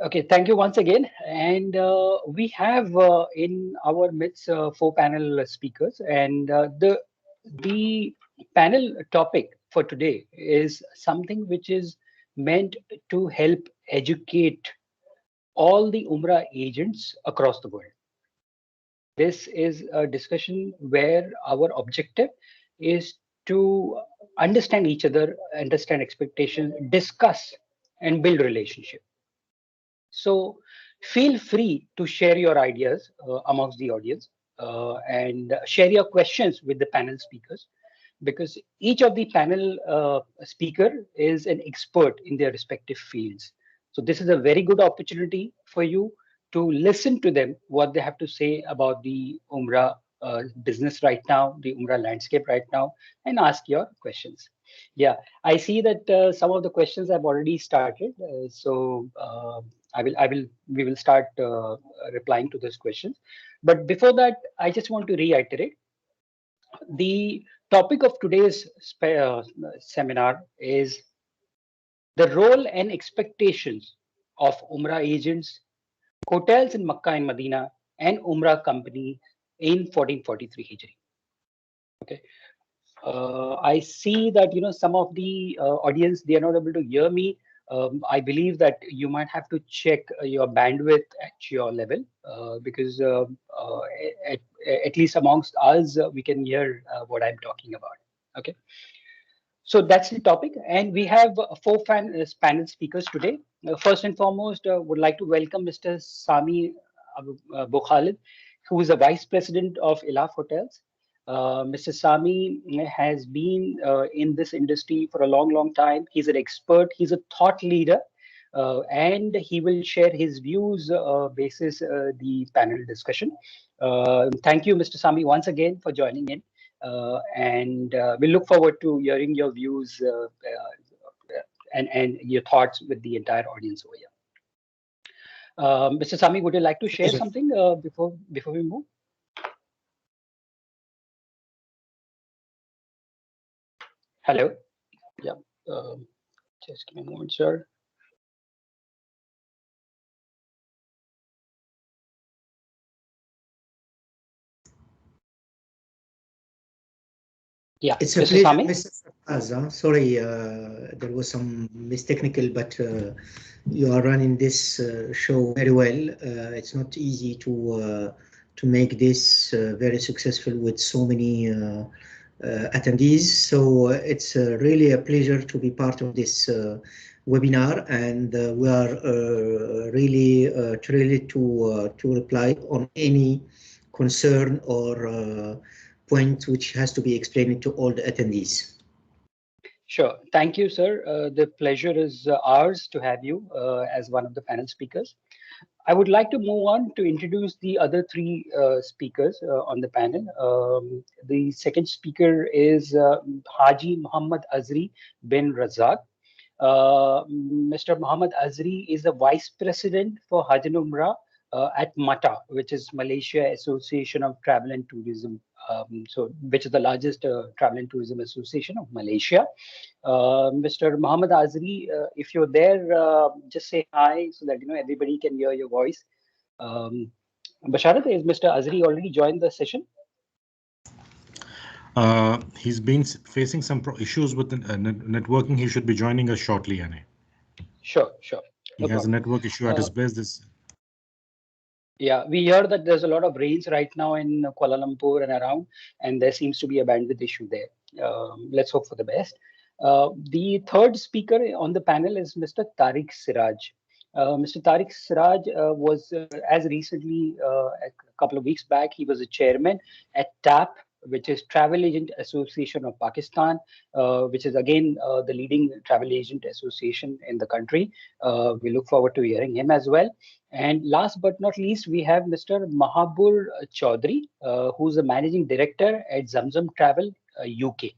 Okay, thank you once again. And we have in our midst four panel speakers, and the panel topic for today is something which is meant to help educate all the Umrah agents across the world. This is a discussion where our objective is to understand each other, understand expectations, discuss, and build relationship. So feel free to share your ideas amongst the audience and share your questions with the panel speakers, because each of the panel speaker is an expert in their respective fields. So this is a very good opportunity for you to listen to them, what they have to say about the Umrah business right now, the Umrah landscape right now, and ask your questions. Yeah, I see that some of the questions have already started. We will start replying to those questions. But before that, I just want to reiterate the topic of today's seminar is the role and expectations of Umrah agents, hotels in Makkah and Medina, and Umrah company in 1443 Hijri. Okay. I see that some of the audience, they are not able to hear me. I believe that you might have to check your bandwidth at your level because at, at least amongst us, we can hear what I'm talking about. Okay, so that's the topic, and we have four panel speakers today. First and foremost, would like to welcome Mr. Sami Khalid, who is the Vice President of Ilaf Hotels. Mr. Sami has been in this industry for a long, long time. He's an expert. He's a thought leader, and he will share his views basis the panel discussion. Thank you, Mr. Sami, once again for joining in, and we look forward to hearing your views and your thoughts with the entire audience over here. Mr. Sami, would you like to share something before we move? Hello. Yeah. Just give me a moment, sir. Yeah, it's a Mr. Sami. Mr. Sarfaz, sorry, there was some technical, but you are running this show very well. It's not easy to make this very successful with so many attendees. So it's really a pleasure to be part of this webinar, and we are really thrilled to reply on any concern or point which has to be explained to all the attendees. Sure. Thank you, sir. The pleasure is ours to have you as one of the panel speakers. I would like to move on to introduce the other three speakers on the panel. The second speaker is Haji Muhammad Azri bin Razak. Mr. Muhammad Azri is the Vice President for Hajjan Umrah at MATA, which is Malaysia Association of Travel and Tourism. Which is the largest travel and tourism association of Malaysia. Mr. Muhammad Azri, if you're there, just say hi so that everybody can hear your voice. Basharat, is Mr. Azri already joined the session? He's been facing some issues with networking. He should be joining us shortly, Anne. Sure. He has a network issue at his place. Yeah, we hear that there's a lot of rains right now in Kuala Lumpur and around, and there seems to be a bandwidth issue there. Let's hope for the best. The third speaker on the panel is Mr. Tariq Siraj. Mr. Tariq Siraj was, as recently a couple of weeks back, he was a chairman at TAP, which is Travel Agent Association of Pakistan, which is again the leading travel agent association in the country. We look forward to hearing him as well. And last but not least, we have Mr. Mahabur Chaudhry, who's the managing director at Zamzam Travel UK.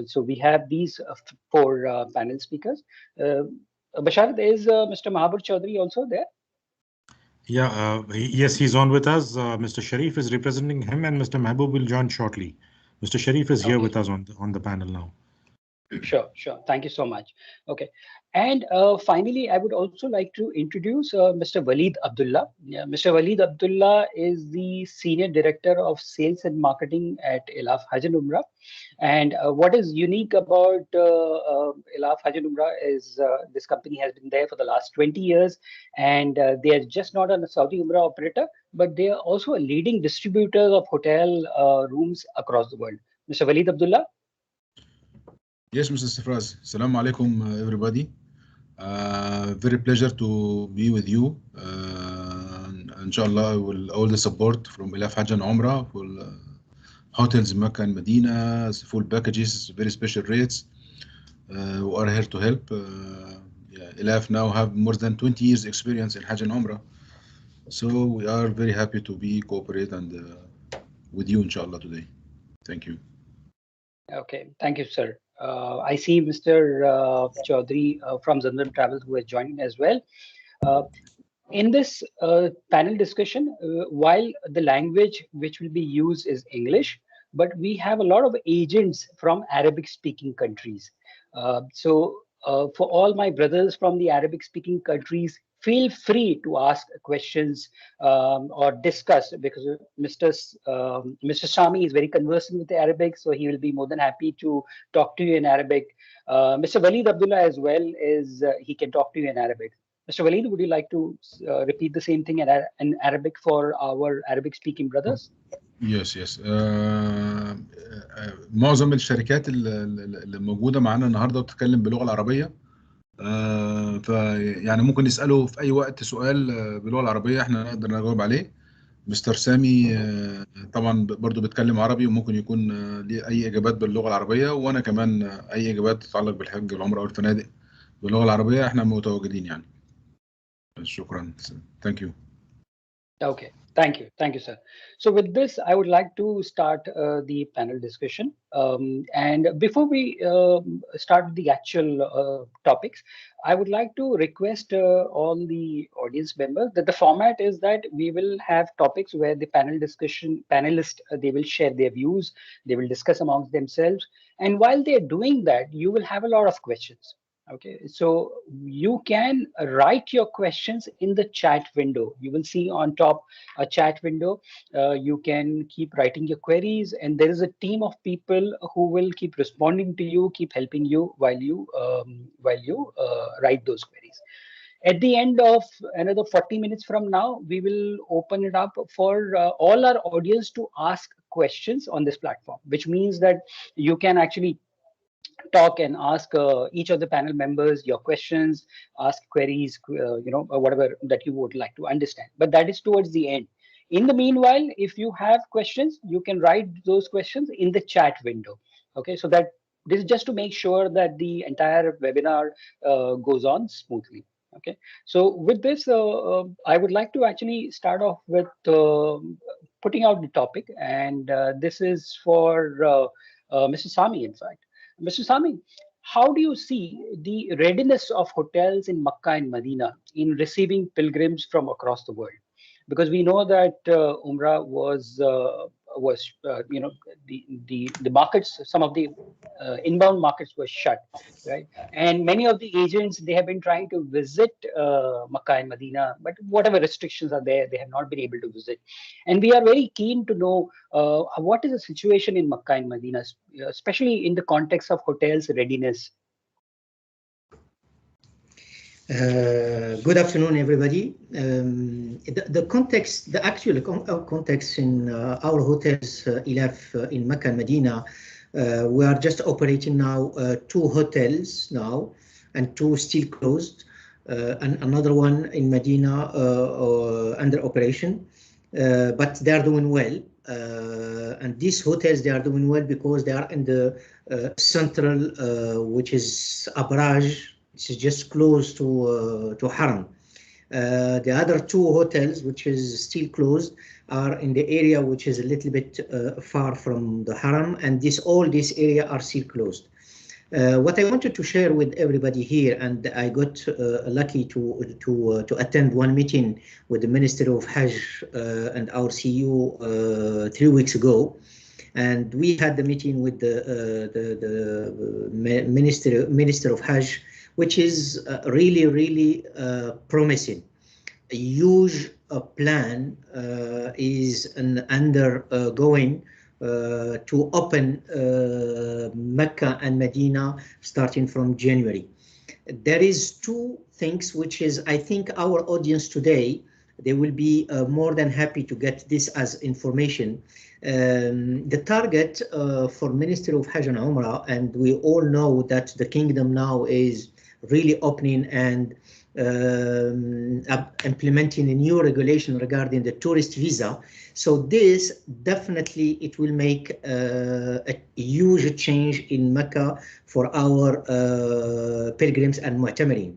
So we have these four panel speakers. Basharat, is Mr. Mahabur Chaudhry also there? Yeah, yes, he's on with us. Mr. Sharif is representing him, and Mr. Mahbub will join shortly. Mr. Sharif is here with us on the panel now. Sure. Thank you so much. Okay. And finally, I would also like to introduce Mr. Walid Abdullah. Yeah, Mr. Walid Abdullah is the Senior Director of Sales and Marketing at Hajjan Umrah. And what is unique about Hajjan Umrah is this company has been there for the last 20 years, and they are just not a Saudi Umrah operator, but they are also a leading distributor of hotel rooms across the world. Mr. Walid Abdullah. Yes, Mr. Sifraz. Assalamu alaikum, everybody. Very pleasure to be with you. Inshallah, will all the support from Hajjan Umrah for hotels in Makkah and Medina, full packages, very special rates. We are here to help. Now have more than 20 years experience in Hajj and Umrah. So we are very happy to be cooperate and with you, inshallah, today. Thank you. Okay, thank you, sir. I see Mr. Chaudhary from Zandan Travels who has joined as well. In this panel discussion, while the language which will be used is English, but we have a lot of agents from Arabic-speaking countries. For all my brothers from the Arabic-speaking countries, feel free to ask questions or discuss, because Mr. Sami is very conversant with the Arabic, so he will be more than happy to talk to you in Arabic. Mr. Walid Abdullah as well he can talk to you in Arabic. Mr. Walid, would you like to repeat the same thing in Arabic for our Arabic-speaking brothers? Yes. معظم الشركات اللي موجودة معانا النهاردة بتتكلم باللغة العربية. فيعني ممكن نسأله في أي وقت سؤال باللغة العربية احنا نقدر نجاوب عليه. مستر سامي طبعا برضو بيتكلم عربي وممكن يكون ليه أي إجابات باللغة العربية، وأنا كمان أي إجابات تتعلق بالحج والعمرة والفنادق باللغة العربية احنا متواجدين يعني. شكرا. Thank you. Okay, thank you, sir. So with this, I would like to start the panel discussion. And before we start the actual topics, I would like to request all the audience members that the format is that we will have topics where the panelists, they will share their views, they will discuss amongst themselves. And while they're doing that, you will have a lot of questions. Okay, so you can write your questions in the chat window. You will see on top a chat window. You can keep writing your queries, and there is a team of people who will keep responding to you, keep helping you while you write those queries. At the end of another 40 minutes from now, we will open it up for all our audience to ask questions on this platform, which means that you can actually talk and ask each of the panel members your questions, ask queries, whatever that you would like to understand. But that is towards the end. In the meanwhile, if you have questions, you can write those questions in the chat window. Okay, so that this is just to make sure that the entire webinar goes on smoothly. Okay, so with this, I would like to actually start off with putting out the topic, and this is for Mr. Sami, in fact. Mr. Sami, how do you see the readiness of hotels in Makkah and Medina in receiving pilgrims from across the world? Because we know that Umrah was the markets, some of the inbound markets were shut, right? And many of the agents, they have been trying to visit Makkah and Medina, but whatever restrictions are there, they have not been able to visit. And we are very keen to know what is the situation in Makkah and Medina, especially in the context of hotels readiness. Good afternoon, everybody. The context, the actual context in our hotels, in Makkah and Medina, we are just operating now 2 hotels now, and 2 still closed, and another one in Medina under operation, but they are doing well. And these hotels, they are doing well because they are in the central, which is Abraj. It's just close to Haram. The other 2 hotels, which is still closed, are in the area which is a little bit far from the Haram, and all this area are still closed. What I wanted to share with everybody here, and I got lucky to attend one meeting with the Ministry of Hajj and our CEO 3 weeks ago. And we had the meeting with the Minister of Hajj which is really promising. A huge plan is undergoing to open Mecca and Medina starting from January. There is two things which is, I think our audience today, they will be more than happy to get this as information. The target for Ministry of Hajj and Umrah, and we all know that the kingdom now is really opening and implementing a new regulation regarding the tourist visa. So this definitely, it will make a huge change in Mecca for our pilgrims and Mu'tamirin.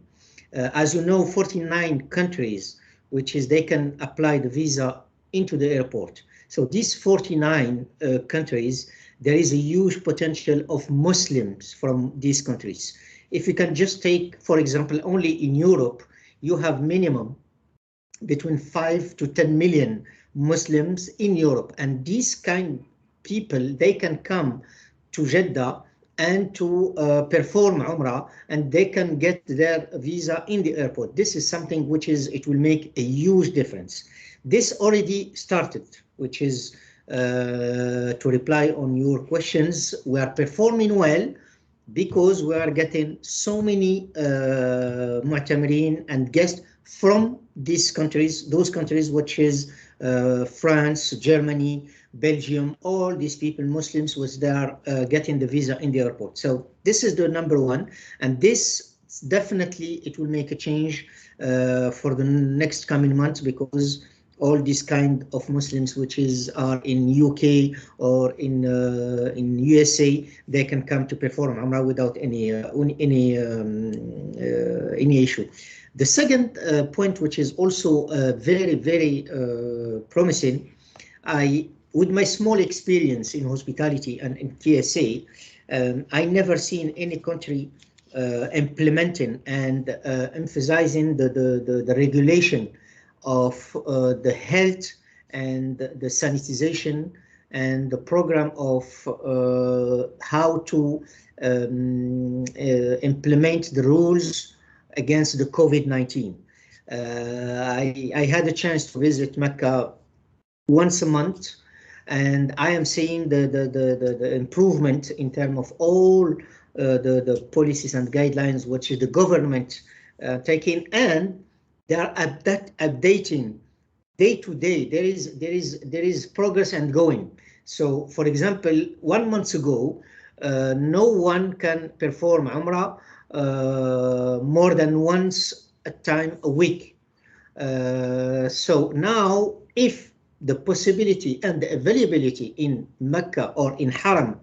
As you know, 49 countries, which is they can apply the visa into the airport. So these 49 countries, there is a huge potential of Muslims from these countries. If you can just take, for example, only in Europe, you have minimum between 5 to 10 million Muslims in Europe. And these kind of people, they can come to Jeddah and to perform Umrah, and they can get their visa in the airport. This is something which is, it will make a huge difference. This already started, which is to reply on your questions. We are performing well because we are getting so many Mu'tamirin and guests from these countries, those countries which is France, Germany, Belgium, all these people, Muslims, was there getting the visa in the airport. So this is the number one, and this definitely, it will make a change for the next coming months, because all these kind of Muslims which is are in UK or in USA, they can come to perform Umrah without any issue. The second point, which is also very promising, with my small experience in hospitality and in TSA, I never seen any country implementing and emphasizing the regulation of the health and the sanitization and the program of how to implement the rules against the COVID-19. I had a chance to visit Mecca once a month, and I am seeing the improvement in terms of all the policies and guidelines which is the government taking, and they are updating day to day. There is progress and going. So, for example, 1 month ago, no one can perform Umrah more than once a time a week. So now, if the possibility and the availability in Mecca or in Haram,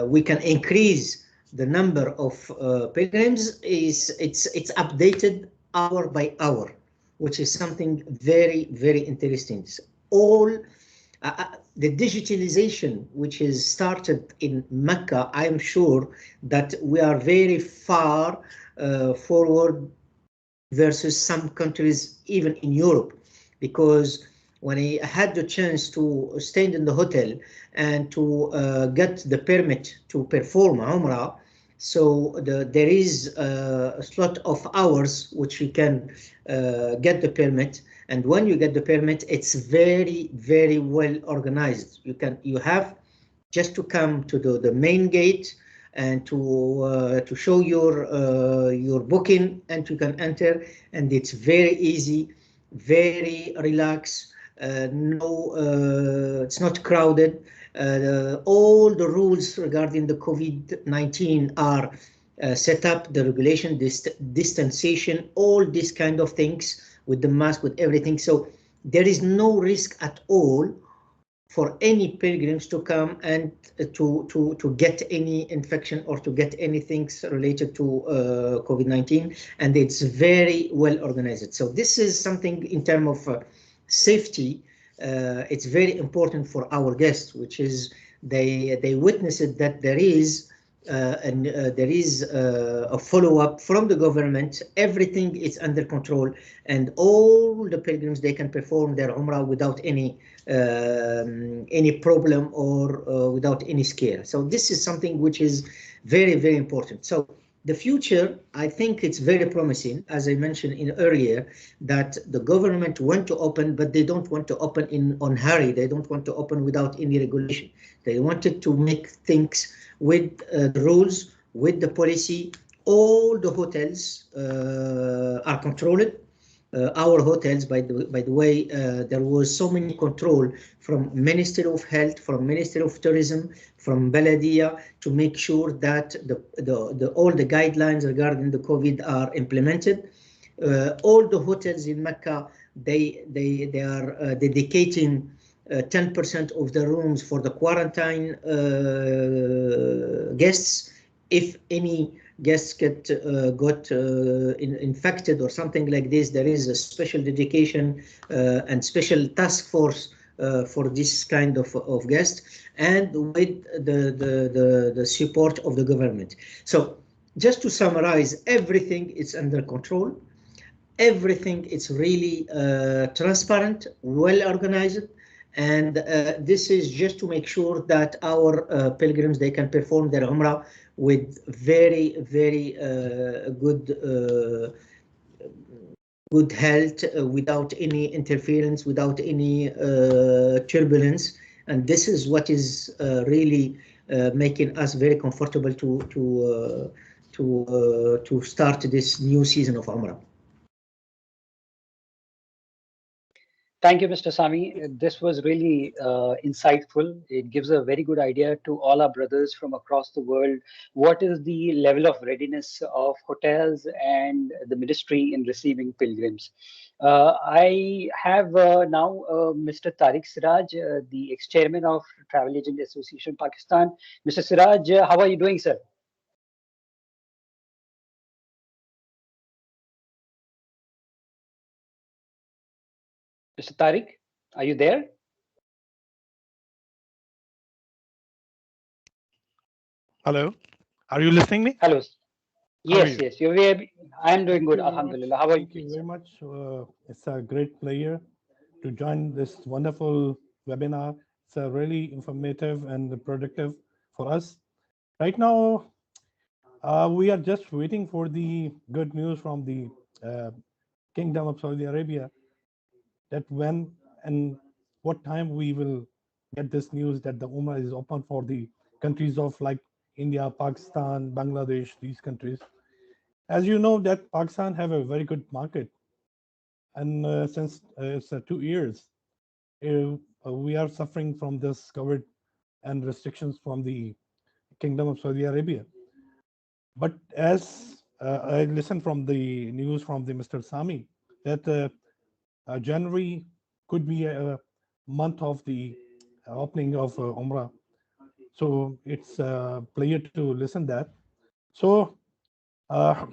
we can increase the number of pilgrims, it's updated hour by hour, which is something very interesting. All the digitalization which is started in Mecca, I am sure that we are very far forward versus some countries even in Europe, because when I had the chance to stay in the hotel and to get the permit to perform Umrah, so there is a slot of hours which you can get the permit, and when you get the permit, it's very well organized. You have just to come to the main gate and to show your booking, and you can enter, and it's very easy, very relaxed. It's not crowded. All the rules regarding the COVID-19 are set up, the regulation, distanciation, all these kind of things with the mask, with everything. So there is no risk at all for any pilgrims to come and to get any infection or to get anything related to COVID-19, and it's very well organized. So this is something in terms of safety. It's very important for our guests, which is they witness it, that there is a follow-up from the government. Everything is under control, and all the pilgrims, they can perform their Umrah without any problem or without any scare. So this is something which is very important. So The future, I think it's very promising, as I mentioned in earlier, that the government want to open, but they don't want to open on hurry. They don't want to open without any regulation. They wanted to make things with the rules, with the policy. All the hotels are controlled. Our hotels, by the way, there was so many control from Ministry of Health, from Ministry of Tourism, from Baladia, to make sure that all the guidelines regarding the COVID are implemented. All the hotels in Mecca, they are dedicating 10% of the rooms for the quarantine guests. If any guests got infected or something like this, there is a special dedication and special task force for this kind of guests, and with the support of the government. So just to summarize, everything is under control. Everything is really transparent, well organized, and this is just to make sure that our pilgrims, they can perform their Umrah with very, very good health, without any interference, without any turbulence. And this is what is really making us very comfortable to start this new season of Umrah. Thank you, Mr. Sami. This was really insightful. It gives a very good idea to all our brothers from across the world. What is the level of readiness of hotels and the ministry in receiving pilgrims? I have now Mr. Tariq Siraj, the ex-chairman of Travel Agent Association Pakistan. Mr. Siraj, how are you doing, sir? Mr. Tariq, are you there? Hello, are you listening me? Hello. How are Yes, you? yes. I am doing Thank good. you very much. Alhamdulillah. How are you? Thank you very much. It's a great pleasure to join this wonderful webinar. It's really informative and productive for us. Right now, we are just waiting for the good news from the Kingdom of Saudi Arabia, that when and what time we will get this news that the Umrah is open for the countries of like India, Pakistan, Bangladesh, these countries. As you know, that Pakistan have a very good market, and since it's 2 years, we are suffering from this COVID and restrictions from the Kingdom of Saudi Arabia. But as I listened from the news from the Mr. Sami, that January could be a month of the opening of Umrah. So it's a pleasure to listen that. So uh,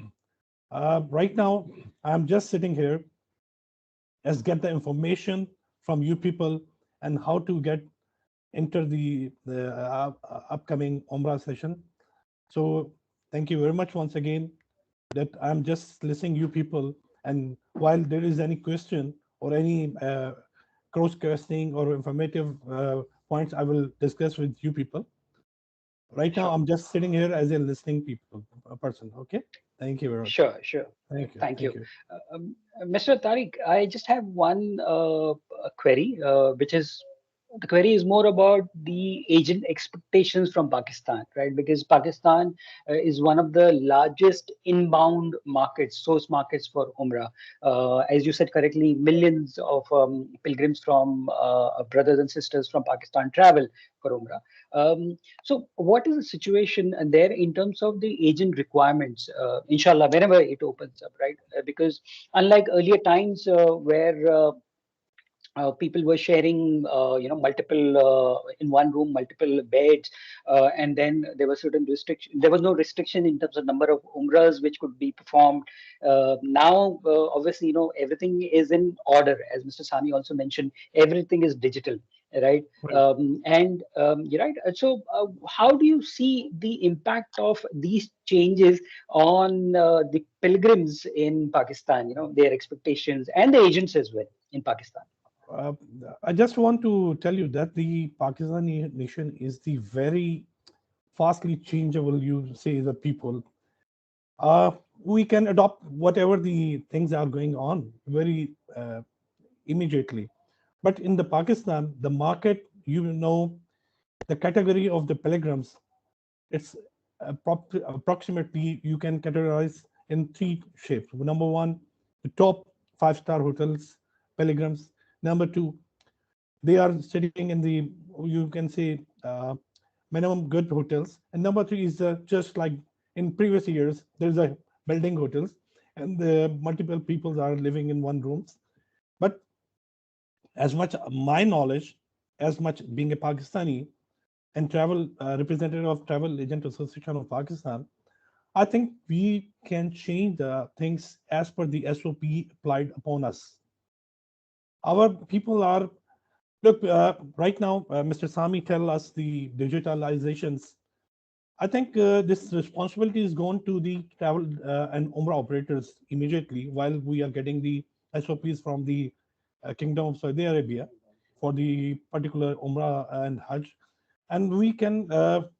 right now, I'm just sitting here as get the information from you people and how to get enter the upcoming Umrah session. So thank you very much once again that I'm just listening you people, and while there is any question or any cross questioning or informative points, I will discuss with you people. Right now, Sure. I'm just sitting here as a listening person. Okay. Thank you very much. Sure, sure. Thank you. Thank Thank you. you. Mr. Tariq, I just have one query, which is the query is more about the agent expectations from Pakistan, right? Because Pakistan is one of the largest inbound markets, source markets for Umrah. As you said correctly, millions of pilgrims from brothers and sisters from Pakistan travel for Umrah. So, what is the situation there in terms of the agent requirements? Inshallah, whenever it opens up, right? Because unlike earlier times where people were sharing multiple in one room, multiple beds, and then there was certain restriction, there was no restriction in terms of number of umrahs which could be performed. Now obviously everything is in order, as Mr. Sami also mentioned, everything is digital, right? You're right. So how do you see the impact of these changes on the pilgrims in Pakistan, their expectations, and the agents as well in Pakistan? Uh, I just want to tell you that the Pakistani nation is the very fastly changeable, you say, the people. we can adopt whatever the things are going on very immediately. But in the Pakistan, the market, the category of the pilgrims, it's approximately, you can categorize in three shapes. Number one, the top 5-star hotels, pilgrims. Number two, they are sitting in the, you can say, minimum good hotels. And number three is just like in previous years, there's a building hotels, and the multiple people are living in one rooms. But as much my knowledge, as much being a Pakistani and travel representative of Travel Agent Association of Pakistan, I think we can change the things as per the SOP applied upon us. Our people are, look, right now, Mr. Sami tell us the digitalizations. I think this responsibility is going to the travel and Umrah operators immediately, while we are getting the SOPs from the Kingdom of Saudi Arabia for the particular Umrah and Hajj, and we can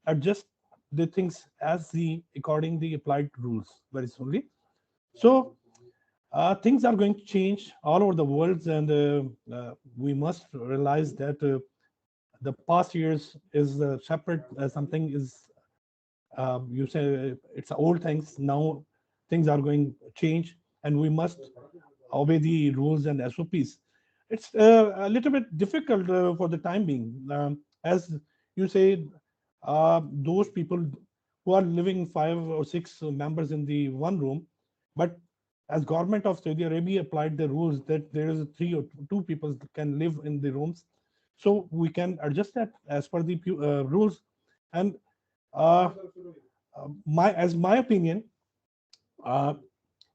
adjust the things as the according the applied rules very soonly. So things are going to change all over the world, and we must realize that the past years is separate. Something is, you say it's old things. Now things are going to change, and we must obey the rules and SOPs. It's a little bit difficult for the time being. As you say, those people who are living 5 or 6 members in the one room, but as government of Saudi Arabia applied the rules that there is 3 or 2 people that can live in the rooms, so we can adjust that as per the rules. And my opinion,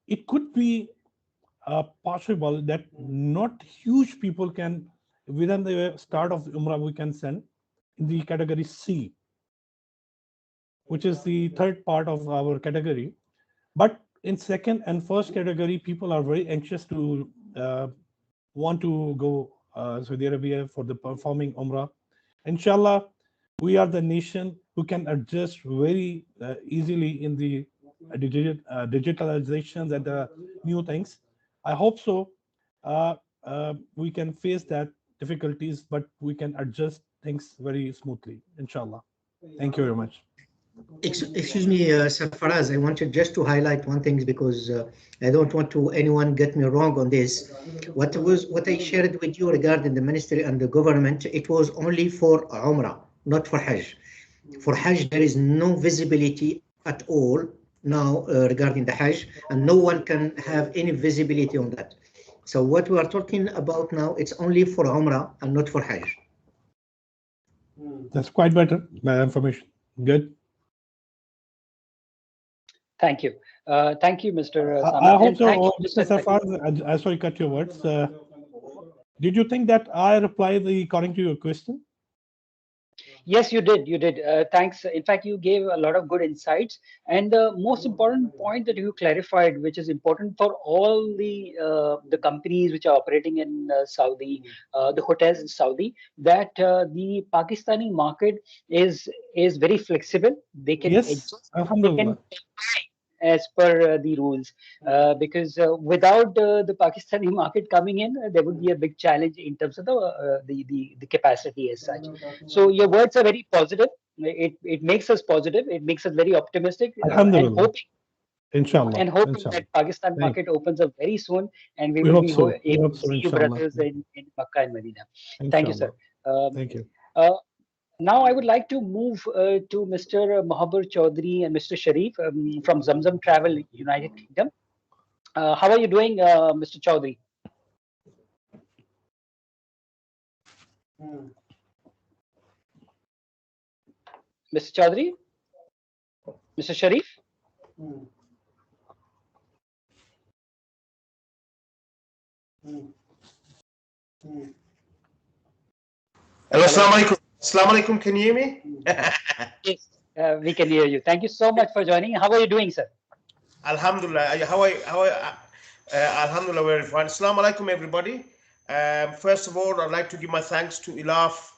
it could be possible that not huge people can, within the start of the Umrah, we can send in the category C, which is the third part of our category. But in second and first category, people are very anxious to want to go Saudi Arabia for the performing Umrah. Inshallah, we are the nation who can adjust very easily in the digitalizations and the new things. I hope so. We can face that difficulties, but we can adjust things very smoothly, inshallah. Thank you very much. Excuse me, Sir Faraz, I wanted just to highlight one thing, because I don't want to anyone get me wrong on this. What I shared with you regarding the ministry and the government, it was only for Umrah, not for Hajj. For Hajj, there is no visibility at all now regarding the Hajj, and no one can have any visibility on that. So what we are talking about now, it's only for Umrah and not for Hajj. That's quite better information. Good. Thank you. Thank you, Mr. Sami. I hope And so. thank you, Mr. Safar, I sorry, cut your words. Did you think that I replied according to your question? Yes, you did. You did. Thanks. In fact, you gave a lot of good insights. And the most important point that you clarified, which is important for all the companies which are operating in Saudi, the hotels in Saudi, that the Pakistani market is very flexible. They can Yes, adjust. They alhamdulillah. can as per the rules, because without the Pakistani market coming in, there would be a big challenge in terms of the capacity as such. So your words are very positive. It makes us positive. It makes us very optimistic, Alhamdulillah. Inshallah. and hoping Inshallah. that Pakistan Thank market opens up very soon, and we We will hope be so. We able hope to so, see you inshallah. brothers in Makkah and Medina. Thank you, sir. Inshallah. Thank you. Now I would like to move to Mr. Mahabur Chaudhary and Mr. Sharif from Zamzam Travel, United Kingdom. How are you doing, Mr. Chaudhary? Mr. Chaudhary? Mr. Sharif? Hello, assalamu alaikum. Assalamu alaikum. Can you hear me? Yes, we can hear you. Thank you so much for joining. How are you doing, sir? Alhamdulillah. Alhamdulillah, very fine. Assalamu alaikum, everybody. First of all, I'd like to give my thanks to Ilaf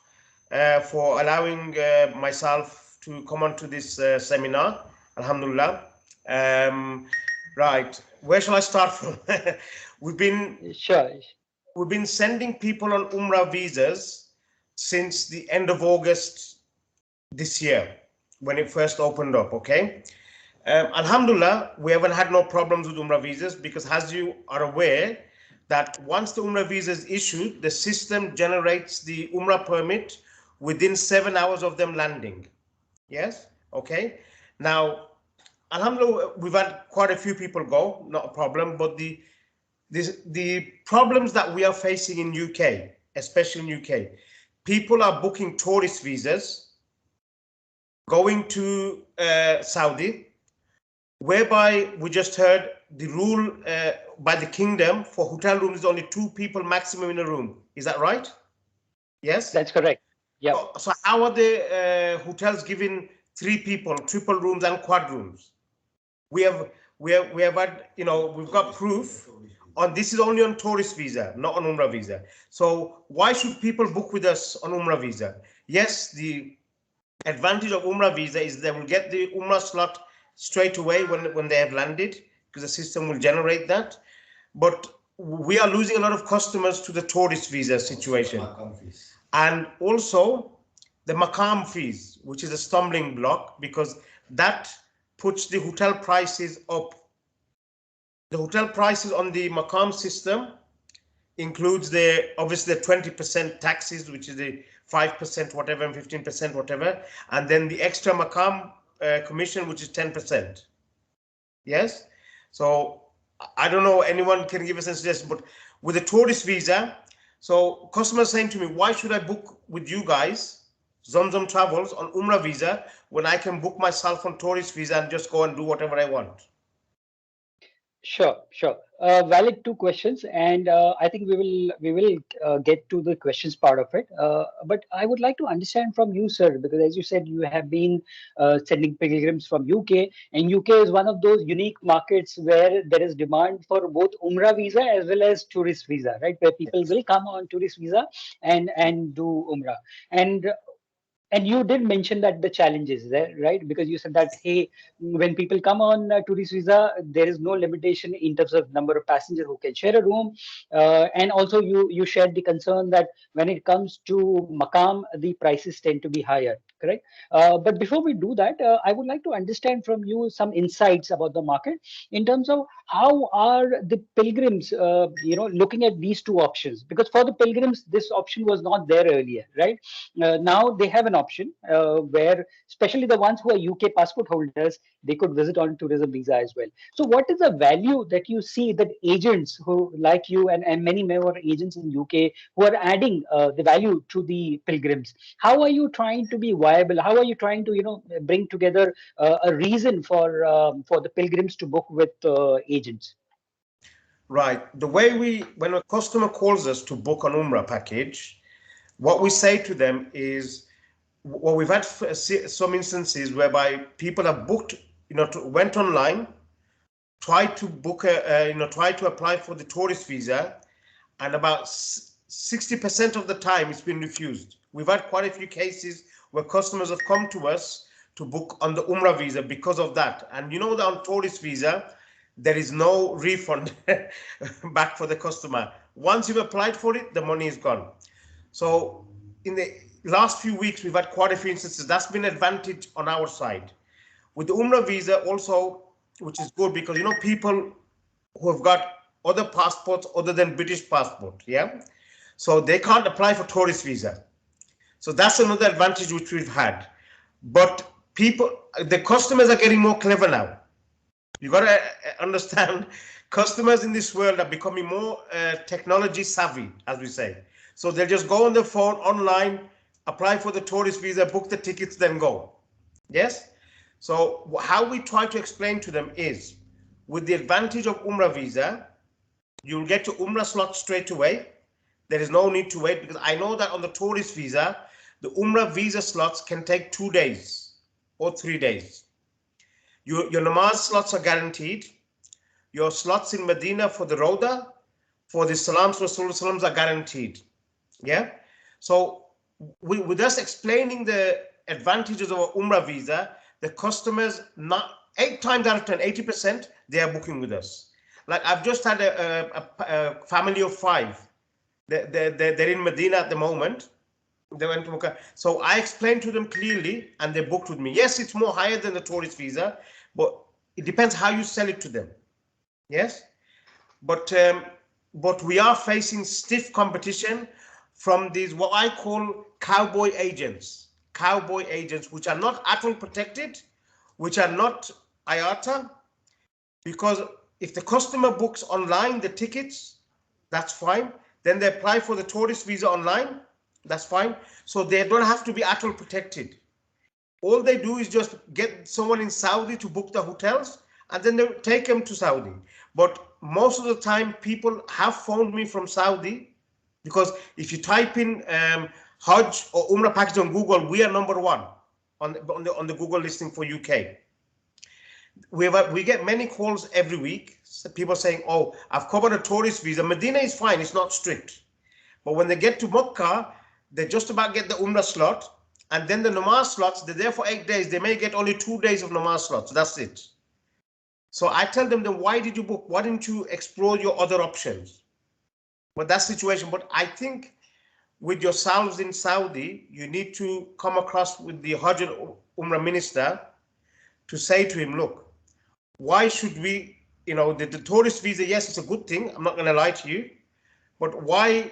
for allowing myself to come on to this seminar. Alhamdulillah. Right, where shall I start from? we've been Sure. we've been sending people on Umrah visas since the end of August this year when it first opened up. Okay, Alhamdulillah, we haven't had no problems with Umrah visas because, as you are aware, that once the Umrah visa is issued, the system generates the Umrah permit within 7 hours of them landing. Yes. Okay. Now, Alhamdulillah, we've had quite a few people go, not a problem. But the problems that we are facing in UK, especially in UK, people are booking tourist visas, going to Saudi, whereby we just heard the rule by the kingdom for hotel rooms is only 2 people maximum in a room. Is that right? Yes. That's correct. Yeah. So how are the hotels giving 3 people triple rooms and quad rooms? We have had, we've got proof on this is only on tourist visa, not on Umrah visa. So why should people book with us on Umrah visa? Yes, the advantage of Umrah visa is they will get the Umrah slot straight away when they have landed, because the system will generate that. But we are losing a lot of customers to the tourist visa situation. And also the Maqam fees, which is a stumbling block, because that puts the hotel prices up. The hotel prices on the Maqam system includes obviously the 20% taxes, which is the 5% whatever and 15% whatever, and then the extra Maqam commission, which is 10%. Yes. So I don't know, anyone can give us a suggestion, but with a tourist visa, so customers saying to me, why should I book with you guys, Zamzam Travels, on Umrah visa when I can book myself on tourist visa and just go and do whatever I want? Sure, sure. Valid 2 questions, and I think we will get to the questions part of it. But I would like to understand from you, sir, because as you said, you have been sending pilgrims from UK, and UK is one of those unique markets where there is demand for both Umrah visa as well as tourist visa, right? Where people will come on tourist visa and do Umrah. And you did mention that the challenge is there, right? Because you said that, hey, when people come on tourist visa, there is no limitation in terms of number of passengers who can share a room. And also you shared the concern that when it comes to Maqam, the prices tend to be higher, correct? But before we do that, I would like to understand from you some insights about the market in terms of how are the pilgrims, looking at these 2 options? Because for the pilgrims, this option was not there earlier, right? Now they have an option where, especially the ones who are UK passport holders, they could visit on tourism visa as well. So what is the value that you see that agents who like you and many more agents in UK who are adding the value to the pilgrims? How are you trying to be viable? How are you trying to bring together a reason for the pilgrims to book with agents? Right. The way when a customer calls us to book an Umrah package, what we say to them is, well, we've had some instances whereby people have booked, went online, tried to book tried to apply for the tourist visa, and about 60% of the time it's been refused. We've had quite a few cases where customers have come to us to book on the Umrah visa because of that. And that on tourist visa, there is no refund back for the customer. Once you've applied for it, the money is gone. So in the last few weeks, we've had quite a few instances. That's been an advantage on our side. With the Umrah visa also, which is good because, people who have got other passports other than British passport, yeah? So they can't apply for tourist visa. So that's another advantage which we've had. But the customers are getting more clever now. You got to understand, customers in this world are becoming more technology savvy, as we say. So they'll just go on the phone, online, apply for the tourist visa, book the tickets, then go. Yes? So how we try to explain to them is, with the advantage of Umrah visa, you'll get your Umrah slot straight away. There is no need to wait, because I know that on the tourist visa, the Umrah visa slots can take 2 days or 3 days. Your namaz slots are guaranteed. Your slots in Medina for the Roda, for the Salams Rasulullah are guaranteed. Yeah. So with us explaining the advantages of an Umrah visa, the customers not 8 times out of 10, 80%, they are booking with us. Like I've just had a family of 5. They're in Medina at the moment. They went to Makkah. So I explained to them clearly and they booked with me. Yes, it's more higher than the tourist visa, but it depends how you sell it to them. Yes, but we are facing stiff competition from these what I call cowboy agents, which are not ATOL protected, which are not IATA, because if the customer books online the tickets, that's fine. Then they apply for the tourist visa online, that's fine. So they don't have to be ATOL protected. All they do is just get someone in Saudi to book the hotels and then they take them to Saudi. But most of the time people have phoned me from Saudi, because if you type in Hajj or Umrah package on Google, we are number 1 on the Google listing for UK. We get many calls every week. So people saying, oh, I've covered a tourist visa. Medina is fine, it's not strict. But when they get to Makkah, they just about get the Umrah slot. And then the namaz slots, they're there for 8 days. They may get only 2 days of namaz slots. That's it. So I tell them, then why did you book? Why didn't you explore your other options? But that's the situation. But I think with yourselves in Saudi, you need to come across with the Hajj Umrah minister to say to him, look, why should we, the tourist visa, yes, it's a good thing. I'm not going to lie to you. But why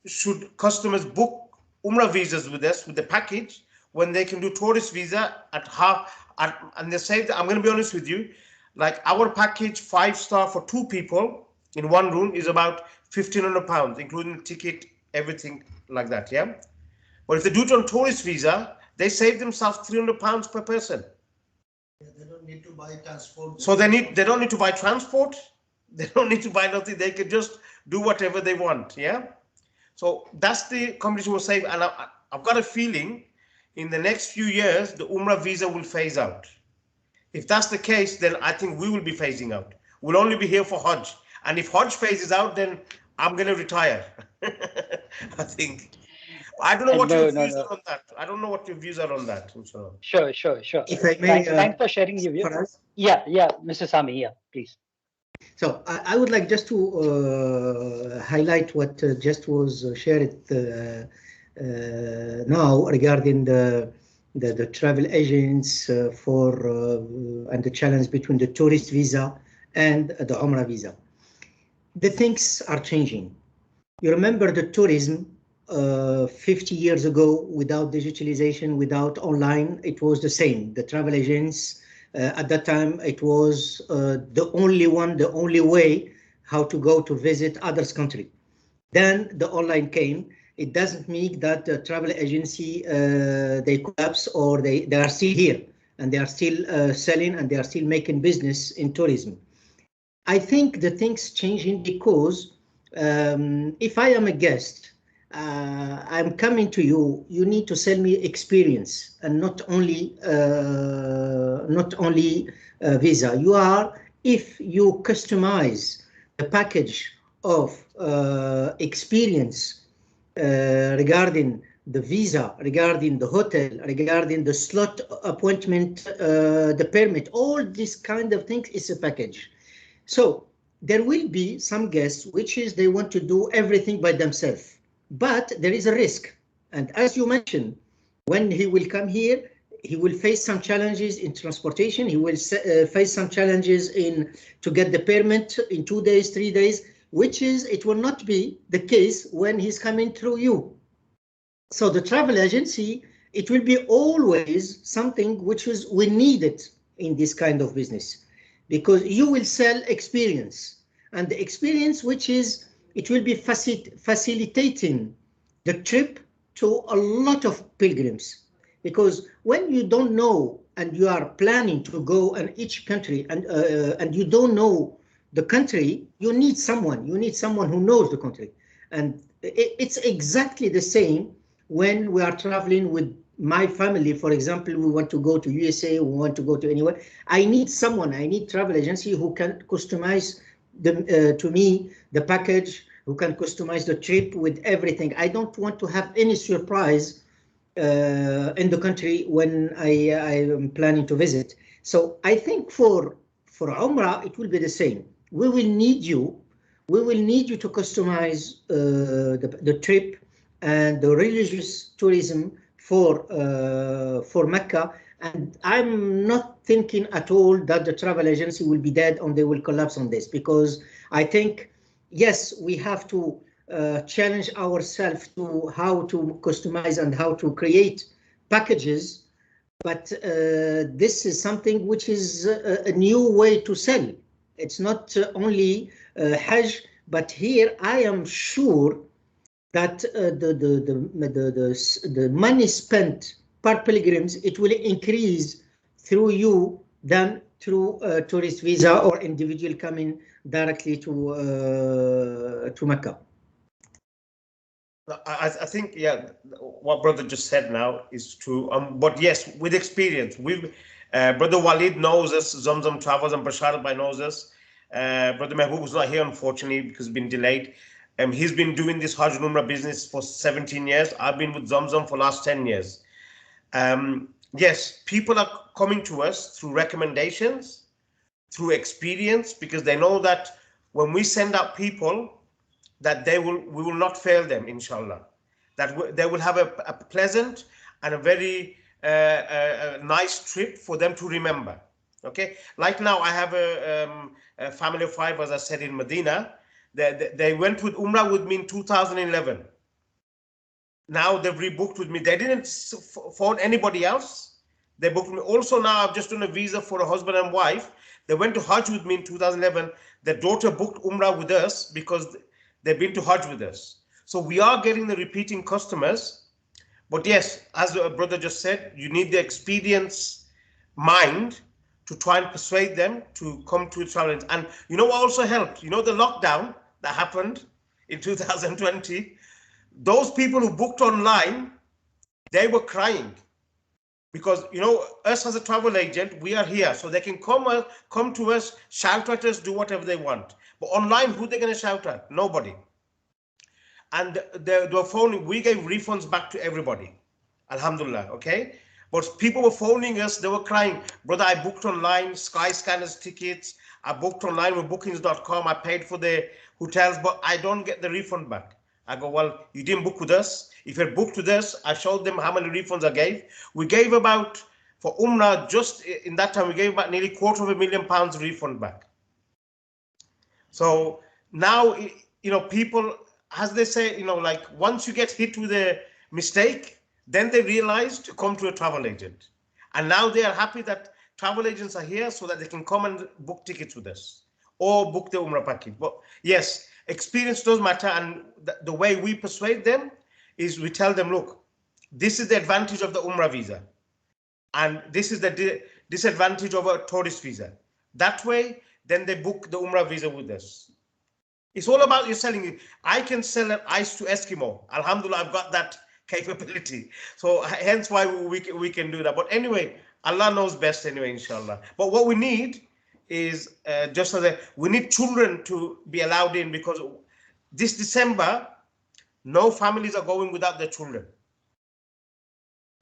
should customers book Umrah visas with us, with the package, when they can do tourist visa at half? And they say that, I'm going to be honest with you, like our package 5-star for 2 people in 1 room is about £1,500, including the ticket, everything like that. Yeah. But if they do it on tourist visa, they save themselves £300 per person. They don't need to buy transport. So they don't need to buy transport. They don't need to buy nothing. They can just do whatever they want. Yeah. So that's the competition will save. And I've got a feeling in the next few years, the Umrah visa will phase out. If that's the case, then I think we will be phasing out. We'll only be here for Hajj. And if Hajj phases out, then I'm going to retire. I think. I don't know what your views are on that. I don't know what your views are on that. Sure. If I may, thanks for sharing your view. Yeah, Mr. Sami, yeah, please. So I would like just to highlight what just was shared now regarding the travel agents and the challenge between the tourist visa and the Umrah visa. The things are changing. You remember the tourism 50 years ago, without digitalization, without online, it was the same. The travel agents at that time, it was the only way how to go to visit others' country. Then the online came. It doesn't mean that the travel agency they collapse, or they are still here and they are still selling and they are still making business in tourism. I think the things changing because if I am a guest, I'm coming to you. You need to sell me experience and not only visa. If you customize the package of experience regarding the visa, regarding the hotel, regarding the slot appointment, the permit, all these kind of things is a package. So there will be some guests which is they want to do everything by themselves. But there is a risk. And as you mentioned, when he will come here, he will face some challenges in transportation. He will face some challenges to get the permit in 2 days, 3 days, it will not be the case when he's coming through you. So the travel agency, it will be always something which we need it in this kind of business, because you will sell experience, and the experience it will be facilitating the trip to a lot of pilgrims. Because when you don't know and you are planning to go in each country and you don't know the country, you need someone who knows the country. And it's exactly the same when we are traveling with my family. For example, we want to go to USA, we want to go to anywhere. I need travel agency who can customize to me the package, who can customize the trip with everything. I don't want to have any surprise in the country when I am planning to visit. So I think for Umrah, it will be the same. We will need you. We will need you to customize the trip and the religious tourism for Mecca. And I'm not thinking at all that the travel agency will be dead and they will collapse on this, because I think, yes, we have to challenge ourselves to how to customize and how to create packages. But this is something which is a new way to sell. It's not only Hajj, but here I am sure that the money spent per pilgrims, it will increase through you than through tourist visa or individual coming directly to Mecca. I think, yeah, what brother just said now is true. But yes, with experience, we've brother Walid knows us, Zamzam Travels, and Bashar Bhai knows us. Brother Mehboob is not here, unfortunately, because he's been delayed. He's been doing this Hajj Umrah business for 17 years. I've been with Zamzam for the last 10 years. Yes, people are coming to us through recommendations, through experience, because they know that when we send out people, that we will not fail them, inshallah. That they will have a pleasant and a very nice trip for them to remember. Okay, like now I have a family of 5, as I said, in Medina. They went with Umrah with me in 2011. Now they've rebooked with me. They didn't phone anybody else. They booked me. Also now I've just done a visa for a husband and wife. They went to Hajj with me in 2011. Their daughter booked Umrah with us because they've been to Hajj with us. So we are getting the repeating customers. But yes, as a brother just said, you need the experience mind to try and persuade them to come to a challenge. And you know what also helped? You know, the lockdown that happened in 2020, those people who booked online, they were crying. Because, you know, us as a travel agent, we are here. So they can come to us, shout at us, do whatever they want. But online, who they going to shout at? Nobody. And they were phoning, we gave refunds back to everybody. Alhamdulillah, okay? But people were phoning us, they were crying. Brother, I booked online, Skyscanner's tickets. I booked online with bookings.com. I paid for the hotels, but I don't get the refund back. I go, well, you didn't book with us. If you had booked with us, I showed them how many refunds I gave. We gave about, for Umrah, just in that time, we gave about nearly £250,000 refund back. So now, you know, people, as they say, you know, like once you get hit with a mistake, then they realize to come to a travel agent. And now they are happy that travel agents are here so that they can come and book tickets with us or book the Umrah package. But yes, experience does matter. And the way we persuade them is we tell them, look, this is the advantage of the Umrah visa. And this is the disadvantage of a tourist visa. That way, then they book the Umrah visa with us. It's all about you selling it. I can sell an ice to Eskimo. Alhamdulillah, I've got that capability. So hence why we can do that. But anyway, Allah knows best anyway, inshallah. But what we need is just so that we need children to be allowed in, because this December, no families are going without their children.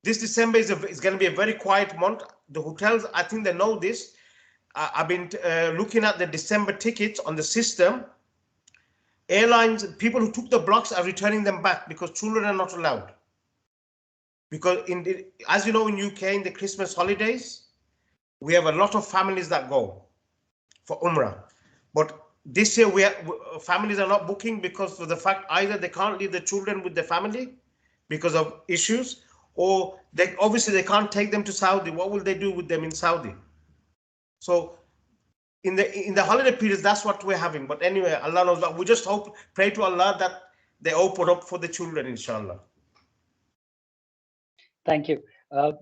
This December is going to be a very quiet month. The hotels, I think they know this. I've been looking at the December tickets on the system. Airlines, people who took the blocks are returning them back because children are not allowed. Because as you know, in UK, in the Christmas holidays, we have a lot of families that go for Umrah. But this year, families are not booking because of the fact either they can't leave the children with the family because of issues, or obviously they can't take them to Saudi. What will they do with them in Saudi? So in the holiday periods, that's what we're having. But anyway, Allah knows that. We just pray to Allah that they open up for the children, inshallah. Thank you.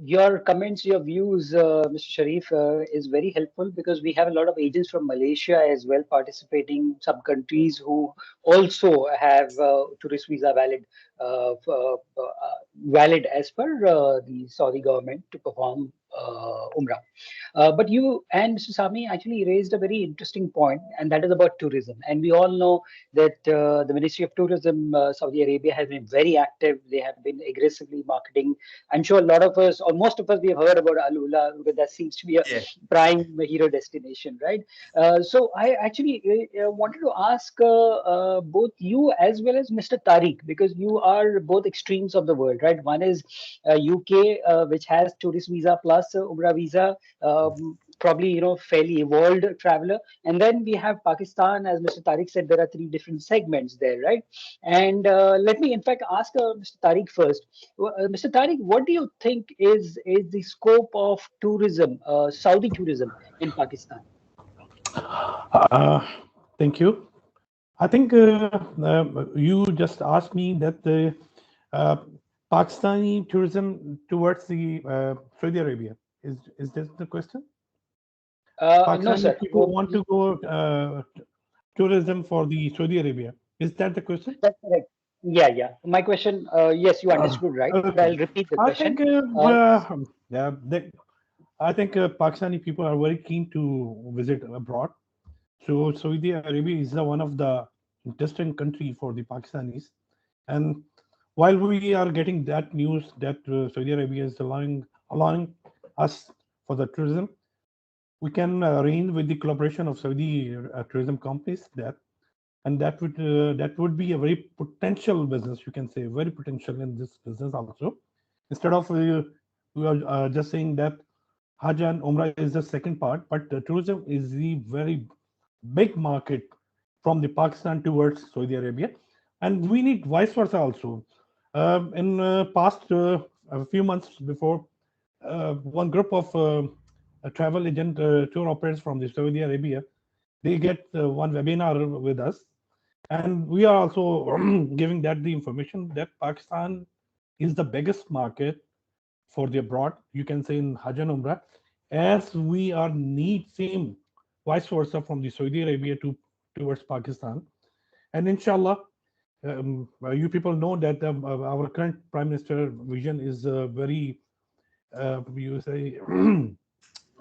Your comments, your views, Mr. Sharif, is very helpful, because we have a lot of agents from Malaysia as well participating, some countries who also have tourist visa valid as per the Saudi government to perform Umrah. But you and Mr. Sami actually raised a very interesting point, and that is about tourism. And we all know that the Ministry of Tourism, Saudi Arabia, has been very active. They have been aggressively marketing. I'm sure a lot of us, or most of us, we have heard about Al Ula, because that seems to be a Yeah. prime hero destination, right? So I actually wanted to ask both you as well as Mr. Tariq, because you are both extremes of the world, right? One is UK, which has tourist visa plus Umrah visa, probably fairly evolved traveler, and then we have Pakistan. As Mr. Tariq said, there are three different segments there, right? And let me in fact ask Mr. Tariq first. Mr. Tariq, what do you think is the scope of tourism, Saudi tourism in Pakistan? Thank you. I think you just asked me that the Pakistani tourism towards the Saudi Arabia. Is this the question? No, Pakistani sir. people want to go tourism for the Saudi Arabia. Is that the question? That's correct. Yeah. My question, yes, you understood right, but Okay. I'll repeat the I question. think yeah, I think Pakistani people are very keen to visit abroad. So Saudi Arabia is one of the interesting country for the Pakistanis. And while we are getting that news that Saudi Arabia is allowing us for the tourism, we can arrange with the collaboration of Saudi tourism companies and that would be a very potential business. You can say very potential in this business also. Instead of we are just saying that Hajjan Umrah is the second part, but tourism is the very big market from the Pakistan towards Saudi Arabia, and we need vice versa also. In past a few months before, one group of a travel agent tour operators from the Saudi Arabia, they get one webinar with us, and we are also giving that the information that Pakistan is the biggest market for the abroad. You can say in Hajjan Umrah, as we are need same vice versa from the Saudi Arabia towards Pakistan. And inshallah, you people know that our current Prime Minister vision is very, you say,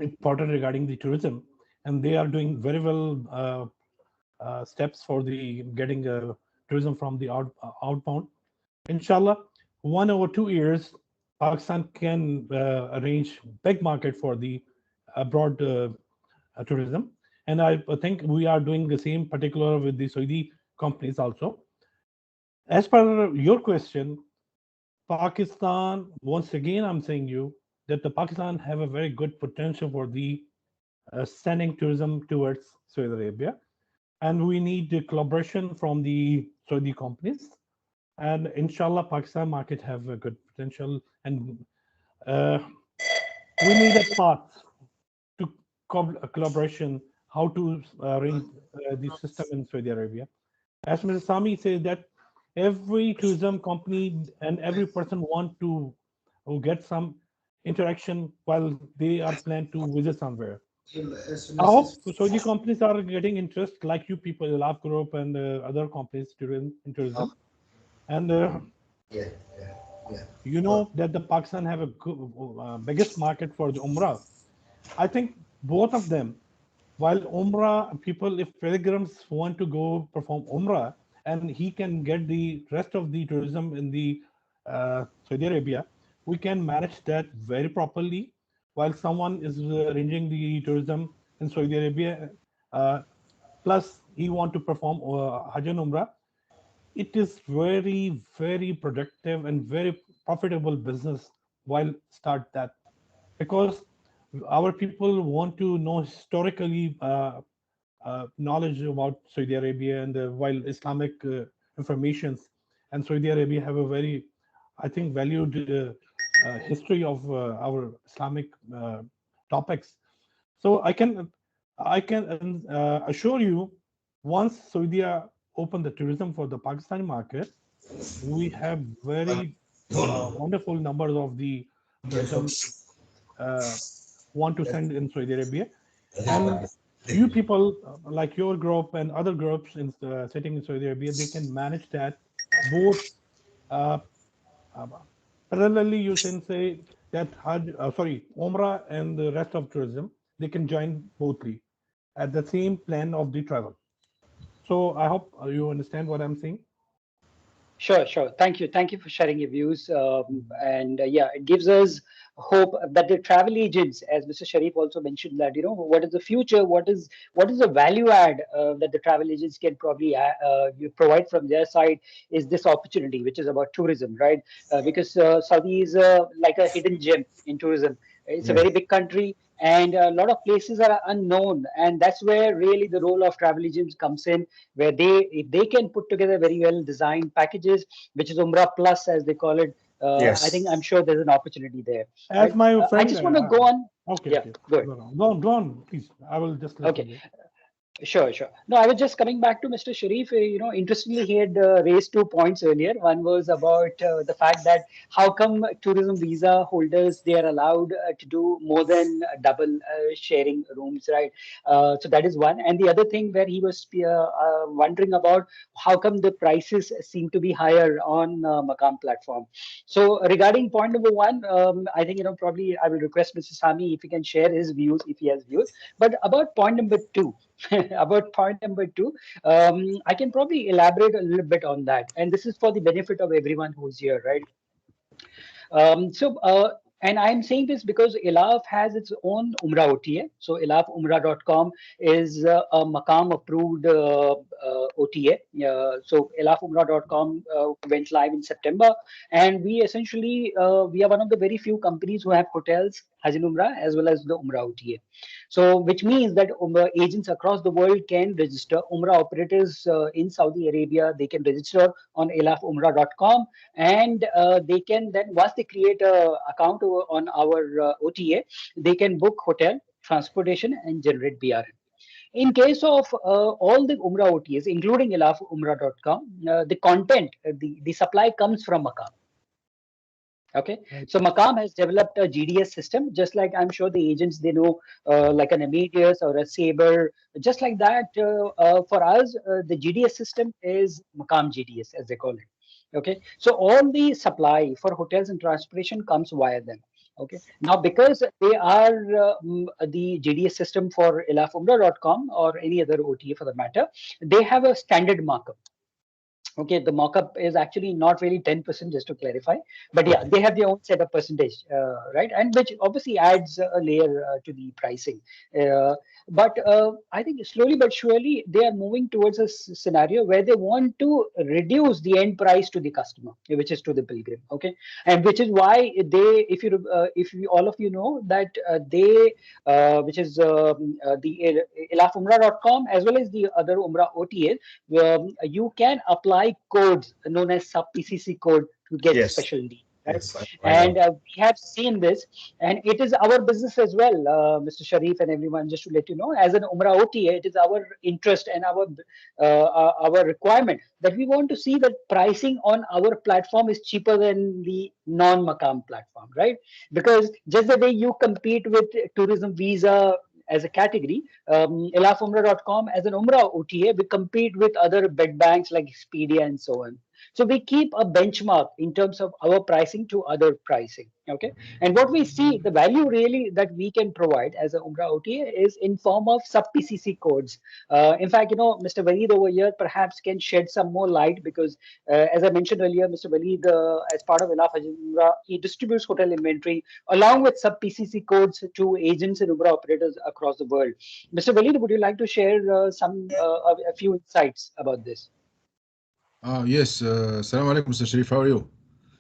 important regarding the tourism, and they are doing very well steps for the getting tourism from the outbound. Inshallah, 1 or 2 years, Pakistan can arrange big market for the abroad tourism. And I think we are doing the same particular with the Saudi companies also. As per your question, Pakistan, once again, I'm saying you that the Pakistan have a very good potential for the sending tourism towards Saudi Arabia. And we need the collaboration from the Saudi companies. And inshallah, Pakistan market have a good potential, and we need a path to collaboration, how to arrange the system in Saudi Arabia. As Mr. Sami says that every tourism company and every person want to get some interaction while they are planned to visit somewhere. I hope Saudi companies are getting interest like you people, Love Group and other companies in tourism. And you know that the Pakistan have a biggest market for the Umrah. I think both of them, while Umrah people, if pilgrims want to go perform Umrah, and he can get the rest of the tourism in the Saudi Arabia, we can manage that very properly. While someone is arranging the tourism in Saudi Arabia, plus he want to perform Hajj and Umrah, it is very productive and very profitable business while start that, because our people want to know historically knowledge about Saudi Arabia, and while Islamic informations, and Saudi Arabia have a very, I think, valued history of our Islamic topics. So I can assure you, once Saudi open the tourism for the Pakistani market, we have very wonderful numbers of the tourism want to send in Saudi Arabia. And you people like your group and other groups in sitting in Saudi Arabia, they can manage that both uh, Parallelly, you can say that Umrah and the rest of tourism, they can join bothly at the same plan of the travel. So I hope you understand what I'm saying. Sure, sure. Thank you for sharing your views. And yeah, it gives us hope that the travel agents, as Mr. Sharif also mentioned, that what is the future, what is the value add that the travel agents can probably you provide from their side is this opportunity, which is about tourism, right? Because Saudi is like a hidden gem in tourism. It's a Yeah. very big country, and a lot of places are unknown, and that's where really the role of travel agents comes in, where if they can put together very well designed packages, which is Umrah Plus as they call it. I think I'm Yes. sure there's an opportunity there, As right? my I friend, just want to go on. okay, Yeah, okay, go ahead. go on, please. I will just listen Okay. to you. Sure, sure. No, I was just coming back to Mr. Sharif. Interestingly, he had raised 2 points earlier. One was about the fact that how come tourism visa holders they are allowed to do more than double sharing rooms, right? So that is one. And the other thing where he was wondering about how come the prices seem to be higher on Makam platform. So regarding point number one, I think probably I will request Mr. Sami if he can share his views if he has views. But about point number two. About point number two, I can probably elaborate a little bit on that. And this is for the benefit of everyone who's here, right? And I'm saying this because Elaf has its own Umrah OTA. So elafumrah.com is a Maqam approved OTA. So elafumrah.com went live in September, and we essentially we are one of the very few companies who have hotels, Hajjan Umrah, as well as the Umrah OTA. So, which means that Umrah agents across the world can register. Umrah operators in Saudi Arabia, they can register on elafumrah.com, and they can then, once they create a account on our OTA, they can book hotel, transportation, and generate BRN. In case of all the Umrah OTAs, including elafumrah.com, the content, the supply comes from Makkah. Okay, Right. so Maqam has developed a GDS system, just like I'm sure the agents they know, like an Amadeus or a Sabre, just like that. For us, the GDS system is Maqam GDS, as they call it. Okay, so all the supply for hotels and transportation comes via them. Okay, now because they are the GDS system for elafumrah.com or any other OTA for the matter, they have a standard markup. Okay, the markup is actually not really 10%, just to clarify, but yeah, they have their own set of percentage, right? And which obviously adds a layer to the pricing. But I think slowly but surely they are moving towards a scenario where they want to reduce the end price to the customer, which is to the pilgrim. Okay, and which is why if you all of you know that which is the elafumrah.com as well as the other Umrah OTAs, you can apply codes known as sub PCC code to get Yes. special deal, right? Yes. I And know. we have seen this, and it is our business as well, Mr. Sharif and everyone. Just to let you know, as an Umrah OTA, it is our interest and our requirement that we want to see that pricing on our platform is cheaper than the non-Makam platform, right? Because just the way you compete with tourism visa as a category, elafumrah.com as an Umrah OTA, we compete with other bed banks like Expedia and so on. So we keep a benchmark in terms of our pricing to other pricing. Okay, and what we see, the value really that we can provide as an Umrah OTA is in form of sub PCC codes. In fact, Mr. Walid over here perhaps can shed some more light because, as I mentioned earlier, Mr. Walid, as part of Elaf Hajj Umrah, he distributes hotel inventory along with sub PCC codes to agents and Umrah operators across the world. Mr. Walid, would you like to share a few insights about this? Yes. Assalamu alaikum, Mr. Sharif. How are you?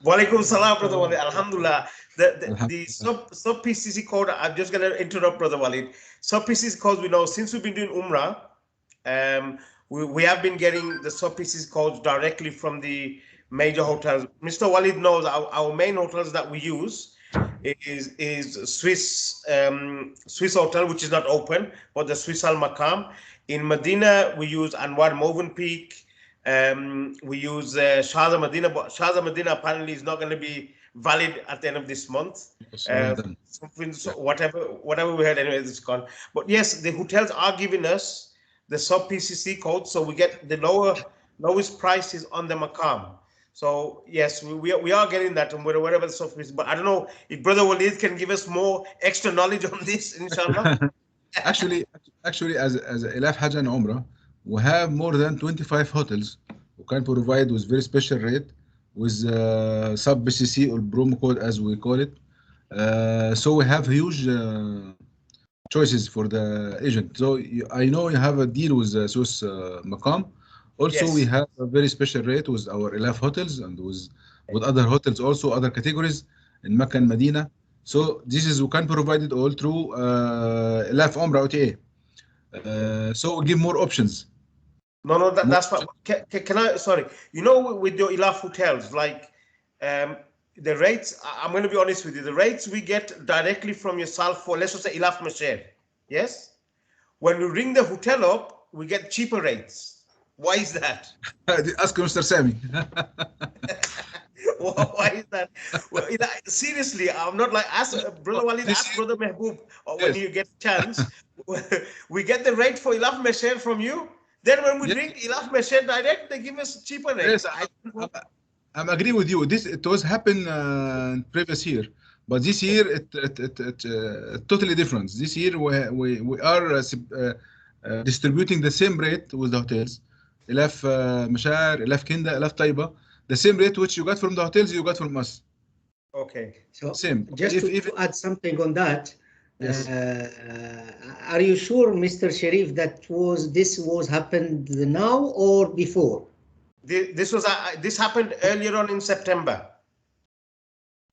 Walaikum salam, brother Walid. Alhamdulillah. The Alhamdulillah. sub PCC code. I'm just gonna interrupt, brother Walid. Sub PCC codes we know since we've been doing Umrah. We have been getting the sub PCC codes directly from the major hotels. Mr. Walid knows our main hotels that we use is Swiss hotel, which is not open, but the Swiss Al Maqam. In Medina, we use Anwar Movenpeak. We use Sharjah Medina, but Sharjah Medina apparently is not going to be valid at the end of this month. Yes, well done. So whatever we had, anyway, it's gone. But yes, the hotels are giving us the sub PCC code, so we get the lowest prices on the Maqam. So yes, we are getting that and wherever the stuff is. But I don't know if Brother Walid can give us more extra knowledge on this, inshallah. actually, as Elaf Hajj and Umrah, we have more than 25 hotels who can provide with very special rate with sub BCC or promo code as we call it. So we have huge choices for the agent. So I know you have a deal with Swiss Maqam. Also, Yes. we have a very special rate with our Elaf hotels and with other hotels also, other categories in Makkah and Medina. So this is, we can provide it all through Elaf Umrah OTA. So we give more options. No, that's what. Can I? Sorry, you know, with your Elaf hotels, like the rates. I'm going to be honest with you. The rates we get directly from yourself for, let's just say, Elaf Masher. Yes. When we ring the hotel up, we get cheaper rates. Why is that? Ask Mr. Sami. Why is that? Well, seriously, I'm not like, ask Brother Walid, ask Brother Mehboob, or when you get a chance, we get the rate for Elaf Masher from you. Then when we ring Elaf Masher direct, they give us cheaper rates. Yes, I'm agree with you. It was happen previous year, but this year it totally different. This year we are distributing the same rate with the hotels. Elaf Mashar, Elaf Kinda, Elaf Taiba, the same rate which you got from the hotels you got from us. Okay. So same. Just to add something on that. Yes. Are you sure, Mr. Sharif, that this was happened now or before? This happened earlier on in September.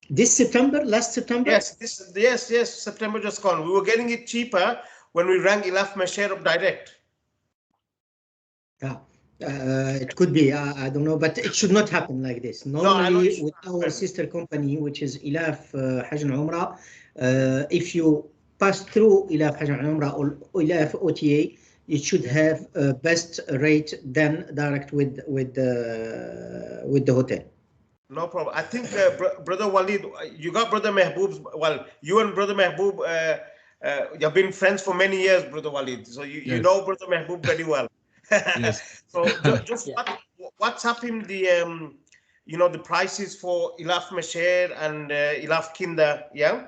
This September, last September? Yes, September just gone. We were getting it cheaper when we rang Elaf Masher up direct. Yeah, it could be. I don't know, but it should not happen like this. Normally, with our sister company, which is Elaf Hajj Umrah, if you pass through Elaf Hajj Umrah or Elaf OTA, it should have a best rate than direct with the hotel. No problem. I think Brother Walid, you got Brother Mehboob's. Well, you and Brother Mehboob, you've been friends for many years, Brother Walid. So you know Brother Mehboob very well. Yes. So just what's happened the the prices for Elaf Masher and Elaf Kinda, yeah.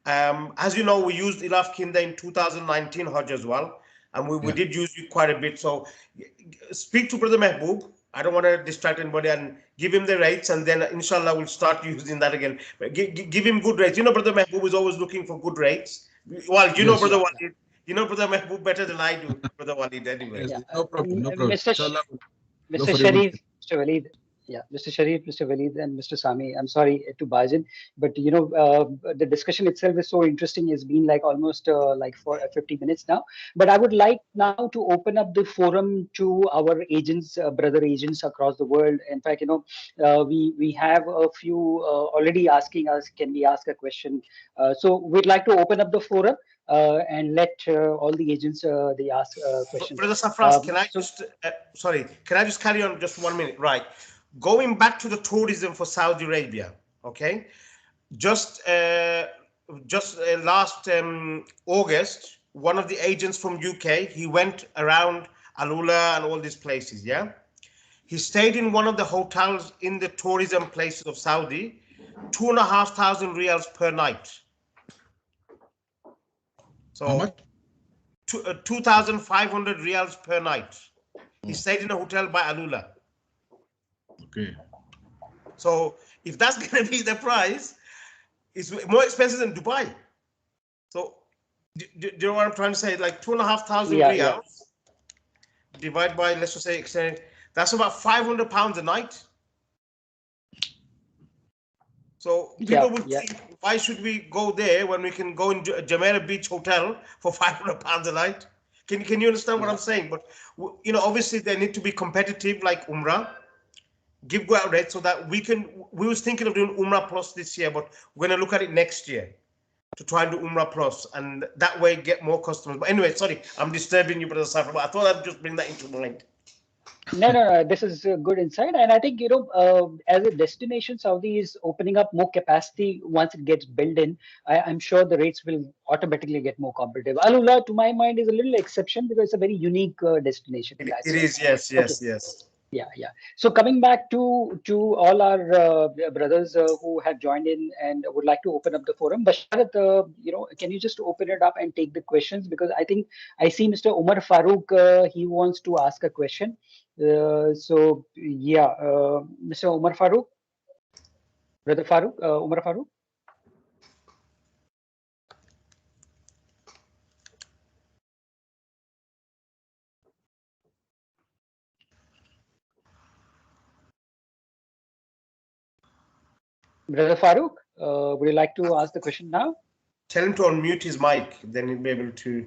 As you know, we used Elaf Kinda in 2019 Hajj as well, and we did use it quite a bit. So speak to Brother Mehboob. I don't want to distract anybody, and give him the rates, and then inshallah we'll start using that again. But give him good rates. You know, Brother Mehboob is always looking for good rates. Well, you know, Brother Walid. You know Brother Mehboob better than I do, Brother Walid, anyway. Yes, no problem. Mr. Sharif, Mr. Walid, Mr. Sharif, Mr. Walid, and Mr. Sami, I'm sorry to barge in, but the discussion itself is so interesting. It's been like almost for 50 minutes now. But I would like now to open up the forum to our agents, brother agents across the world. In fact, we have a few already asking us, can we ask a question? So we'd like to open up the forum. And let all the agents they ask questions. Brother Safras, can I just carry on just 1 minute? Right, going back to the tourism for Saudi Arabia. Okay, just last August, one of the agents from UK, he went around Alula and all these places. Yeah, he stayed in one of the hotels in the tourism places of Saudi, 2,500 riyals per night. So 2,500 riyals per night. He stayed in a hotel by Alula. Okay. So if that's going to be the price, it's more expensive than Dubai. So do you know what I'm trying to say? Like 2,500 riyals divided by, let's just say, that's about £500 a night. So people would think, why should we go there when we can go in Jumeirah Beach Hotel for £500 a night? Can you understand what I'm saying? But obviously they need to be competitive, like Umrah. Give good rates so that we can. We was thinking of doing Umrah Plus this year, but we're gonna look at it next year to try and do Umrah Plus, and that way get more customers. But anyway, sorry, I'm disturbing you, Brother Safra, but I thought I'd just bring that into mind. No. This is a good insight, and I think as a destination, Saudi is opening up more capacity once it gets built in. I'm sure the rates will automatically get more competitive. Alula, to my mind, is a little exception because it's a very unique destination. It is, yes. Yeah. So coming back to all our brothers who have joined in and would like to open up the forum, Basharat, can you just open it up and take the questions, because I think I see Mr. Umar Farooq, he wants to ask a question. So yeah, Mr. Umar Farooq, brother Farooq, Umar Farooq. Brother Farooq, would you like to ask the question now? Tell him to unmute his mic, then he'll be able to.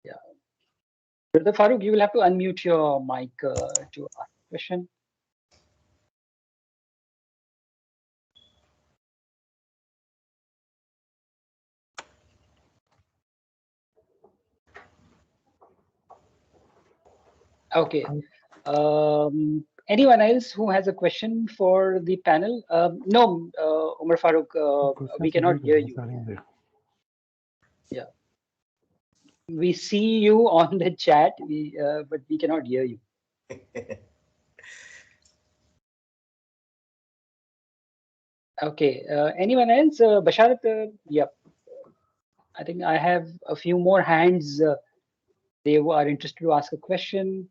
Yeah. Brother Farooq, you will have to unmute your mic to ask the question. Okay. Anyone else who has a question for the panel? No, Umar Farooq, we cannot hear you. Yeah. We see you on the chat, but we cannot hear you. Okay. Anyone else? Basharat, yeah. I think I have a few more hands. They are interested to ask a question.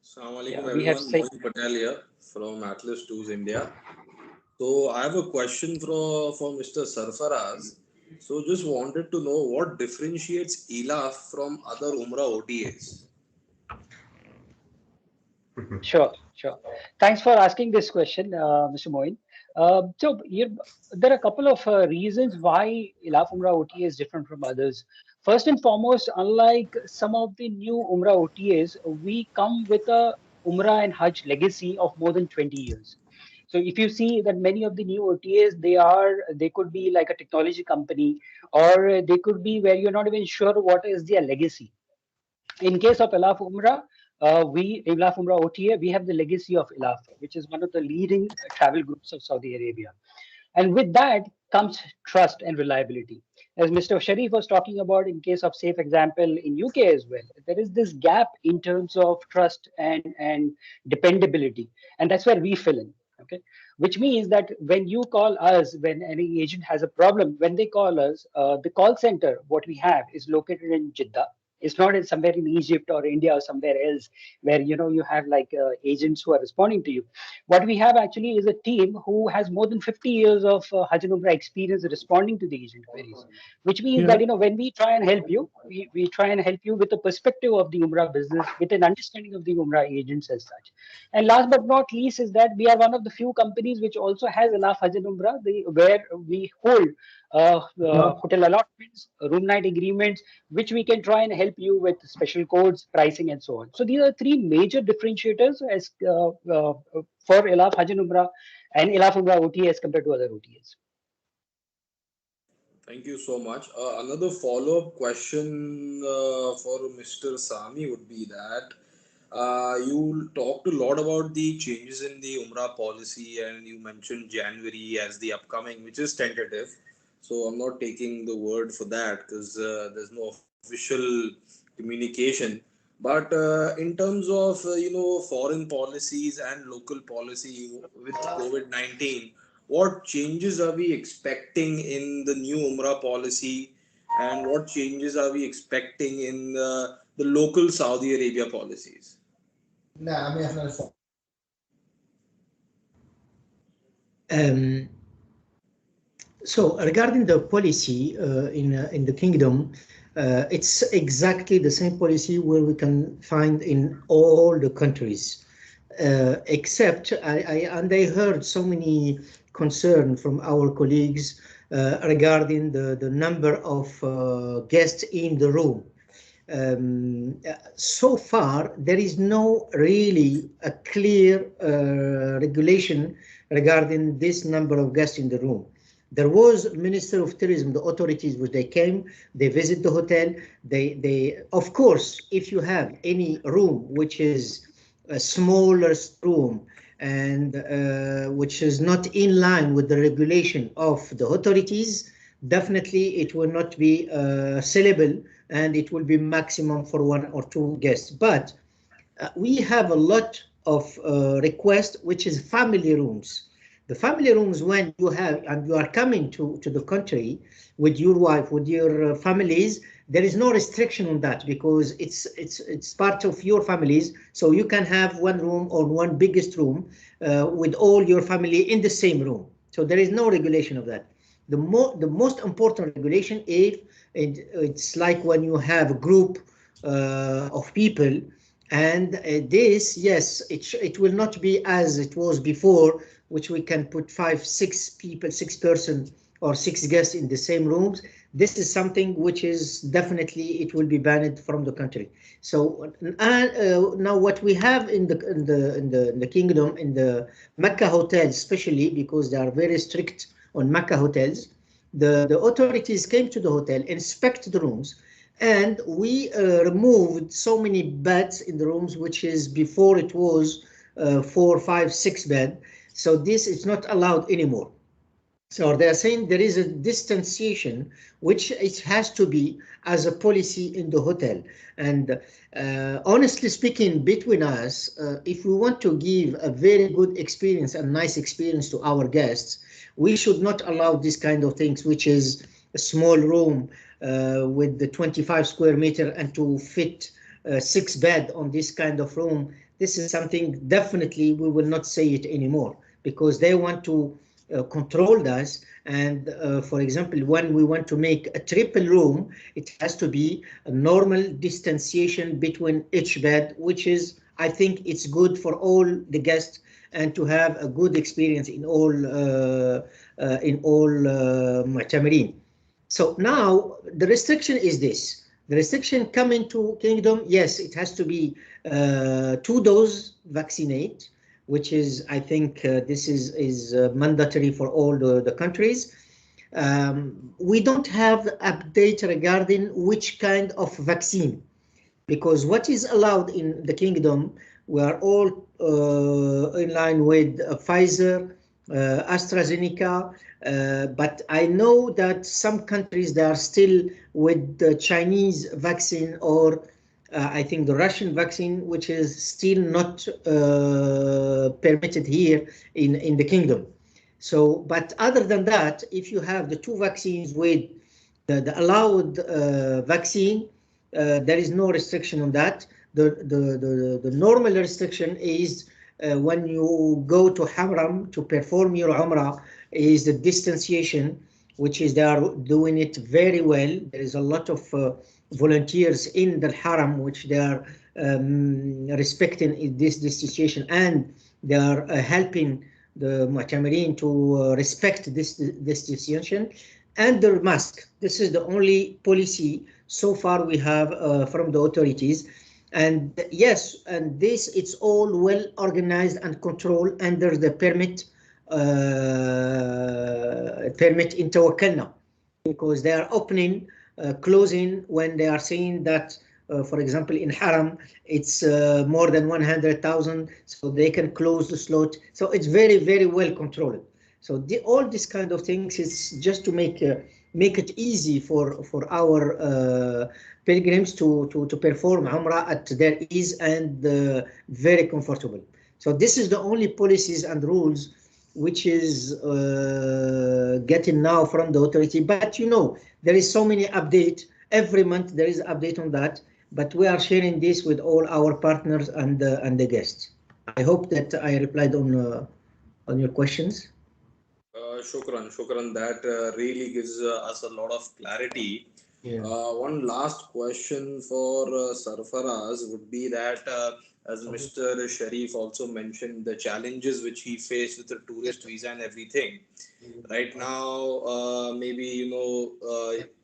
Assalamu Yeah, alaikum we have everyone. Moin Patel here from Atlas Tours India. So I have a question for Mr. Sarfaraz. So just wanted to know what differentiates ELAF from other Umrah OTAs. Sure. Thanks for asking this question, Mr. Moin. There are a couple of reasons why Ilaf Umrah OTA is different from others. First and foremost, unlike some of the new Umrah OTAs, we come with a Umrah and Hajj legacy of more than 20 years. So if you see that many of the new OTAs, they could be like a technology company, or they could be where you're not even sure what is their legacy. In case of Ilaf Umrah, Ilaf Umrah OTA, we have the legacy of Ilaf, which is one of the leading travel groups of Saudi Arabia. And with that comes trust and reliability. As Mr. Sharif was talking about in case of safe example in UK as well, there is this gap in terms of trust and dependability. And that's where we fill in. Okay. Which means that when you call us, when any agent has a problem, when they call us, the call center, what we have is located in Jeddah. It's not in somewhere in Egypt or India or somewhere else where you have like agents who are responding to you. What we have actually is a team who has more than 50 years of Hajjan Umrah experience responding to the agent queries, which means that when we try and help you, we try and help you with the perspective of the Umrah business, with an understanding of the Umrah agents as such. And last but not least is that we are one of the few companies which also has enough Hajjan Umrah, where we hold hotel allotments, room night agreements, which we can try and help you with special codes, pricing, and so on. So these are three major differentiators as for Ilaf Hajjan Umrah and Ilaf Umrah OTA as compared to other OTAs. Thank you so much. Another follow-up question for Mr. Sami would be that you talked a lot about the changes in the Umrah policy, and you mentioned January as the upcoming, which is tentative. So I'm not taking the word for that because there's no official communication. But in terms of foreign policies and local policy with COVID-19, what changes are we expecting in the new Umrah policy, and what changes are we expecting in the local Saudi Arabia policies? So regarding the policy in the kingdom, it's exactly the same policy where we can find in all the countries, except I heard so many concern from our colleagues regarding the number of guests in the room. So far, there is no really a clear regulation regarding this number of guests in the room. There was Minister of Tourism, the authorities, which they came, they visit the hotel. They of course, if you have any room which is a smaller room and which is not in line with the regulation of the authorities, definitely it will not be sellable, and it will be maximum for 1 or 2 guests. But we have a lot of requests, which is family rooms. The family rooms, when you have and you are coming to the country with your wife, with your families, there is no restriction on that, because it's part of your families. So you can have one room or one biggest room with all your family in the same room. So there is no regulation of that. The most important regulation, if it's like when you have a group of people, and this, yes, it will not be as it was before, which we can put 5, 6 people, 6 person or 6 guests in the same rooms. This is something which is definitely, it will be banned from the country. So now what we have in the kingdom, in the Mecca hotels, especially because they are very strict on Mecca hotels, the authorities came to the hotel, inspect the rooms, and we removed so many beds in the rooms, which is before it was 4, 5, 6 bed. So this is not allowed anymore. So they're saying there is a distanciation, which it has to be as a policy in the hotel. And honestly speaking, between us, if we want to give a very good experience and nice experience to our guests, we should not allow this kind of things, which is a small room with the 25 square meter and to fit 6 bed on this kind of room. This is something definitely we will not say it anymore, because they want to control us. And for example, when we want to make a triple room, it has to be a normal distanciation between each bed, which is, I think it's good for all the guests, and to have a good experience in all Mu'tamirin. So now the restriction is this. The restriction coming to kingdom, yes, it has to be 2-dose vaccinate, which is, I think this is mandatory for all the countries. We don't have update regarding which kind of vaccine, because what is allowed in the kingdom, we are all in line with Pfizer, AstraZeneca, but I know that some countries, they are still with the Chinese vaccine, or I think the Russian vaccine, which is still not permitted here in the kingdom. So, but other than that, if you have the 2 vaccines with the allowed vaccine, there is no restriction on that. The normal restriction is when you go to Haram to perform your Umrah, is the distanciation, which is, they are doing it very well. There is a lot of volunteers in the Haram, which they are respecting this distanciation, and they are helping the Mu'tamirin to respect this distanciation. And the mask, this is the only policy so far we have from the authorities. And yes, and this, it's all well organized and controlled under the permit in Tawakkalna, because they are opening, closing when they are saying that, for example, in Haram, it's more than 100,000, so they can close the slot. So it's very, very well controlled. So all these kind of things is just to make it easy for our pilgrims to perform Umrah at their ease and very comfortable. So this is the only policies and rules which is getting now from the authority. But you know, there is so many updates every month. There is update on that, but we are sharing this with all our partners and the guests. I hope that I replied on your questions. Shukran. That really gives us a lot of clarity. Yeah. One last question for Sarfaraz would be that, as Mr. Sharif also mentioned, the challenges which he faced with the tourist visa and everything. Right now, maybe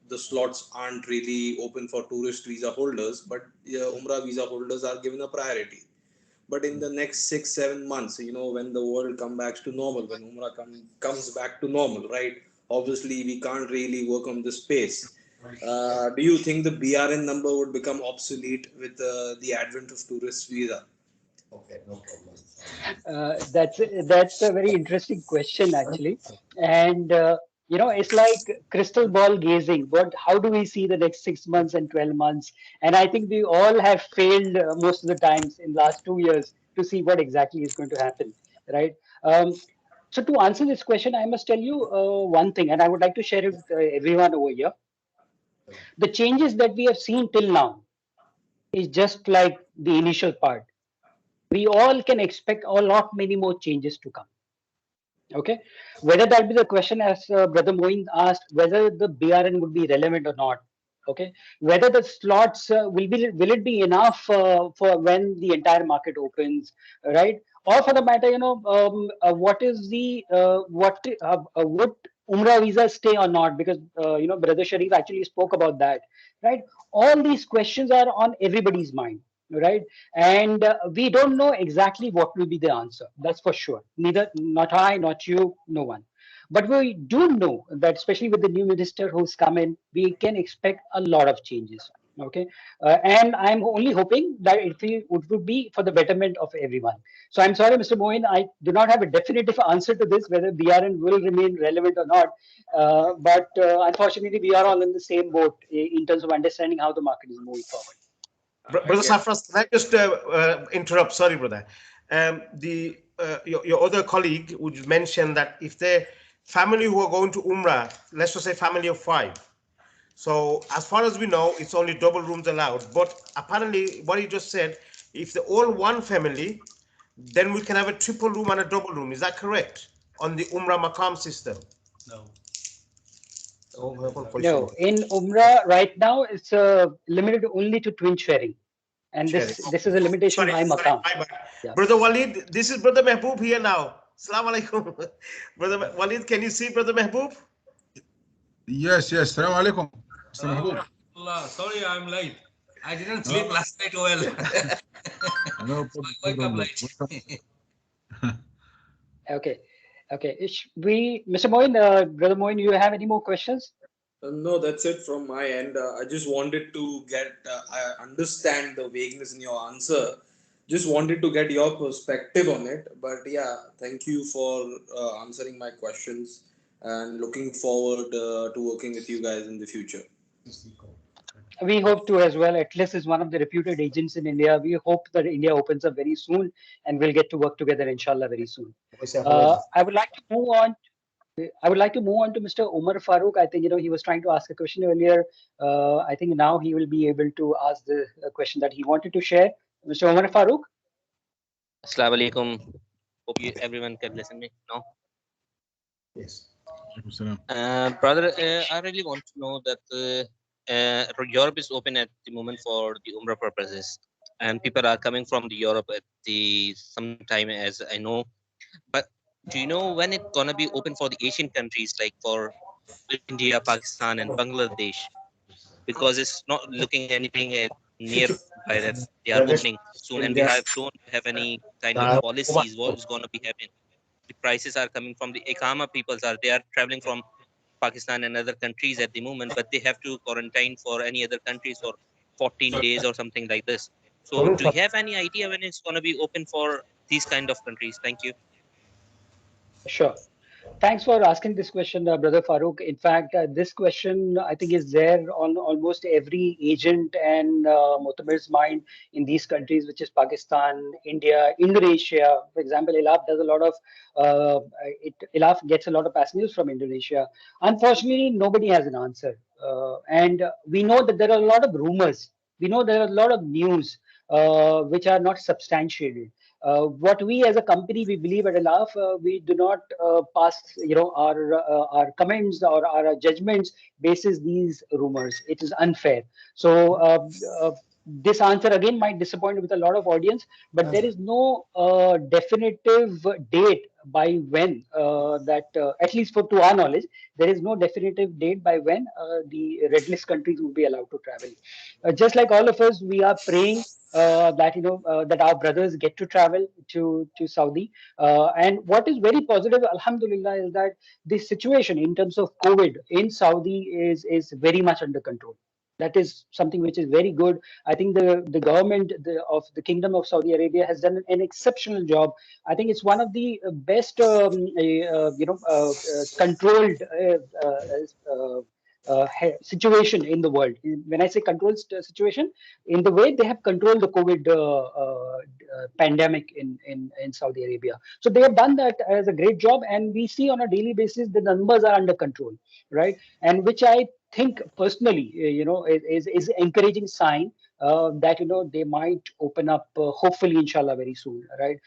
the slots aren't really open for tourist visa holders, but Umrah visa holders are given a priority. But in the next 6-7 months, when the world comes back to normal, when Umrah comes back to normal, right? Obviously, we can't really work on this pace. Do you think the BRN number would become obsolete with the advent of tourist visa? Okay, no problem. That's a very interesting question, actually. And It's like crystal ball gazing. How do we see the next 6 months and 12 months? And I think we all have failed most of the times in the last 2 years to see what exactly is going to happen, right? So to answer this question, I must tell you one thing, and I would like to share it with everyone over here. The changes that we have seen till now is just like the initial part. We all can expect a lot many more changes to come. Okay, whether that be the question as Brother Moin asked, whether the BRN would be relevant or not. Okay, whether the slots will it be enough for when the entire market opens, right? Or for the matter, what is the would Umrah visa stay or not? Because Brother Sharif actually spoke about that, right? All these questions are on everybody's mind, right? And we don't know exactly what will be the answer. That's for sure. Neither, not I, not you, no one. But we do know that, especially with the new minister who's come in, we can expect a lot of changes. Okay, and I'm only hoping that it would be for the betterment of everyone. So I'm sorry, Mr. Moin, I do not have a definitive answer to this whether BRN will remain relevant or not. But unfortunately, we are all in the same boat in terms of understanding how the market is moving forward. Brother Safras, can I just interrupt? Sorry, brother. Your other colleague would mention that if the family who are going to Umrah, let's just say family of 5. So as far as we know, it's only double rooms allowed. But apparently, what he just said, if they're all one family, then we can have a triple room and a double room. Is that correct? On the Umrah Maqam system? No. No, in Umrah right now it's limited only to twin sharing, and this is a limitation by Maqam. Yeah. Brother Walid, this is Brother Mehboob here now. Assalamu alaikum. Brother Walid, can you see Brother Mehboob? Yes, yes. Assalamu alaikum, Mr. Mahbub. Sorry, I'm late. I didn't sleep last night well. No So I wake up problem. late. Okay, okay. Mr. Moin, Brother Moin, you have any more questions? No, that's it from my end. I just wanted to I understand the vagueness in your answer. Just wanted to get your perspective on it. But yeah, thank you for answering my questions and looking forward to working with you guys in the future. We hope to as well. Atlas is one of the reputed agents in India. We hope that India opens up very soon and we'll get to work together, inshallah, very soon. I would like to move on. I would like to move on to Mr. Umar Farooq. I think he was trying to ask a question earlier. I think now he will be able to ask the question that he wanted to share. Mr. Umar Farooq. Assalamu alaikum. Hope everyone can listen me now. Yes. Brother, I really want to know that Europe is open at the moment for the Umrah purposes, and people are coming from the Europe at the sometime, as I know. But do you know when it's gonna be open for the Asian countries like for India, Pakistan, and Bangladesh? Because it's not looking anything nearby that they are opening soon, and we don't have any kind of policies what is going to be happening. The prices are coming from the Ikama peoples they are traveling from Pakistan and other countries at the moment, but they have to quarantine for any other countries for 14 days or something like this. So do you have any idea when it's going to be open for these kind of countries? Thank you. Sure. Thanks for asking this question, Brother Farooq. In fact, this question I think is there on almost every agent and Mutamers mind in these countries, which is Pakistan, India, Indonesia. For example, Ilaf does a lot of Ilaf gets a lot of passengers from Indonesia. Unfortunately, nobody has an answer, and we know that there are a lot of rumors. We know there are a lot of news which are not substantiated. What we as a company we believe at Alaf, we do not pass our comments or our judgments basis these rumors. It is unfair. So this answer again might disappoint with a lot of audience, but there is no definitive date by when at least to our knowledge, there is no definitive date by when the red list countries will be allowed to travel. Just like all of us, we are praying that our brothers get to travel to Saudi. And what is very positive, Alhamdulillah, is that the situation in terms of COVID in Saudi is very much under control. That is something which is very good. I think the government of the Kingdom of Saudi Arabia has done an exceptional job. I think it's one of the best, controlled situation in the world. When I say controlled situation, in the way they have controlled the COVID pandemic in Saudi Arabia. So they have done that as a great job, and we see on a daily basis the numbers are under control, right? And which I think personally, is encouraging sign that they might open up, hopefully, inshallah, very soon, right?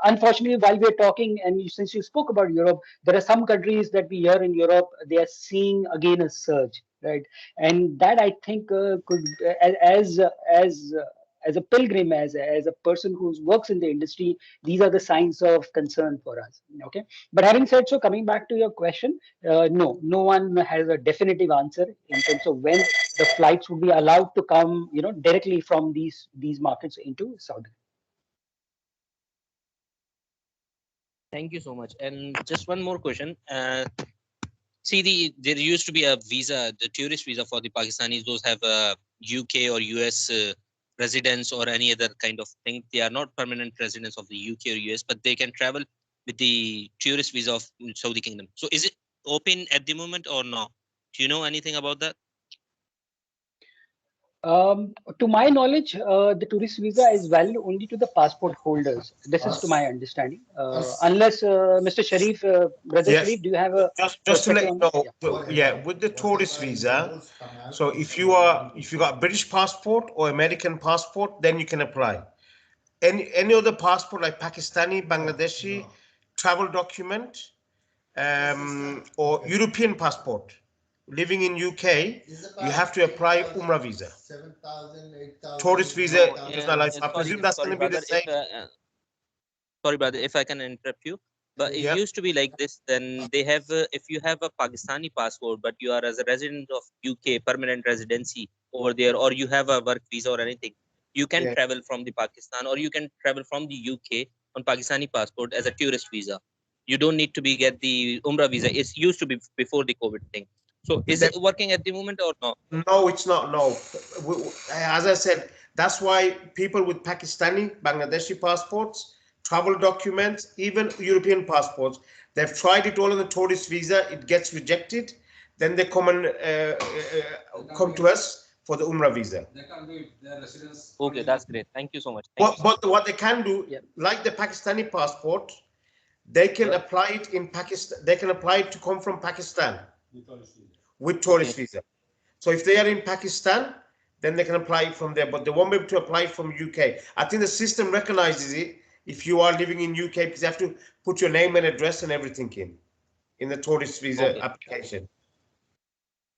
Unfortunately, while we're talking, and since you spoke about Europe, there are some countries that we hear in Europe, they are seeing again a surge, right? And that I think could, as a pilgrim, as a person who works in the industry, these are the signs of concern for us. Okay, but having said so, coming back to your question, no, no one has a definitive answer in terms of when the flights would be allowed to come, directly from these markets into Saudi. Thank you so much. And just one more question. See, there used to be a visa, the tourist visa for the Pakistanis. Those have a UK or US residence or any other kind of thing. They are not permanent residents of the UK or US, but they can travel with the tourist visa of Saudi Kingdom. So is it open at the moment or no? Do you know anything about that? To my knowledge, the tourist visa is valid only to the passport holders. This is to my understanding. Unless Mr. Sharif, Brother Yes. Sharif, do you have a Just to let you perspective know, on yeah, with the tourist visa, so if you got a British passport or American passport, then you can apply. Any other passport like Pakistani, Bangladeshi, travel document, or European passport, living in UK, you have to apply Umrah visa. Tourist visa does not allow. I presume that's going to be the brother, same. Sorry, brother, if I can interrupt you. But it Yeah. used to be like this. Then they have, if you have a Pakistani passport, but you are as a resident of UK, permanent residency over there, or you have a work visa or anything, you can Yeah. travel from the Pakistan, or you can travel from the UK on Pakistani passport as a tourist visa. You don't need to get the Umrah visa. It used to be before the COVID thing. So is it working at the moment or no? No, it's not. No, as I said, that's why people with Pakistani, Bangladeshi passports, travel documents, even European passports, they've tried it all on the tourist visa. It gets rejected. Then they come and come to us for the Umrah visa. They can do it. Their residence. Okay, that's great. Thank you so much. Thank you. But what they can do, like the Pakistani passport, they can apply it in Pakistan. They can apply it to come from Pakistan with tourist visa. So if they are in Pakistan, then they can apply it from there, but they won't be able to apply it from UK. I think the system recognizes it if you are living in UK, because you have to put your name and address and everything in the tourist visa application.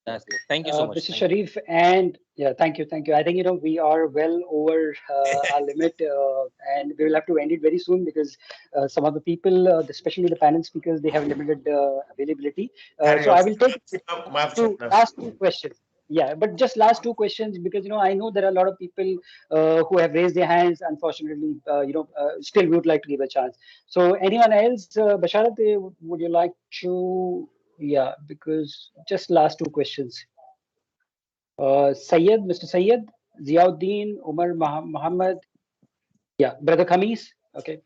That's good. Thank you so much. Mr. Sharif, and thank you. I think we are well over our limit, and we will have to end it very soon because some of the people, especially the panel speakers, they have limited availability. So I will take last two questions. Yeah, but just last two questions because I know there are a lot of people who have raised their hands. Unfortunately, still we would like to give a chance. So anyone else, Basharat, would you like to? Yeah, because just last two questions. Syed, Mr. Syed, Ziauddin, Umar Muhammad. Yeah, Brother Khamis. Okay.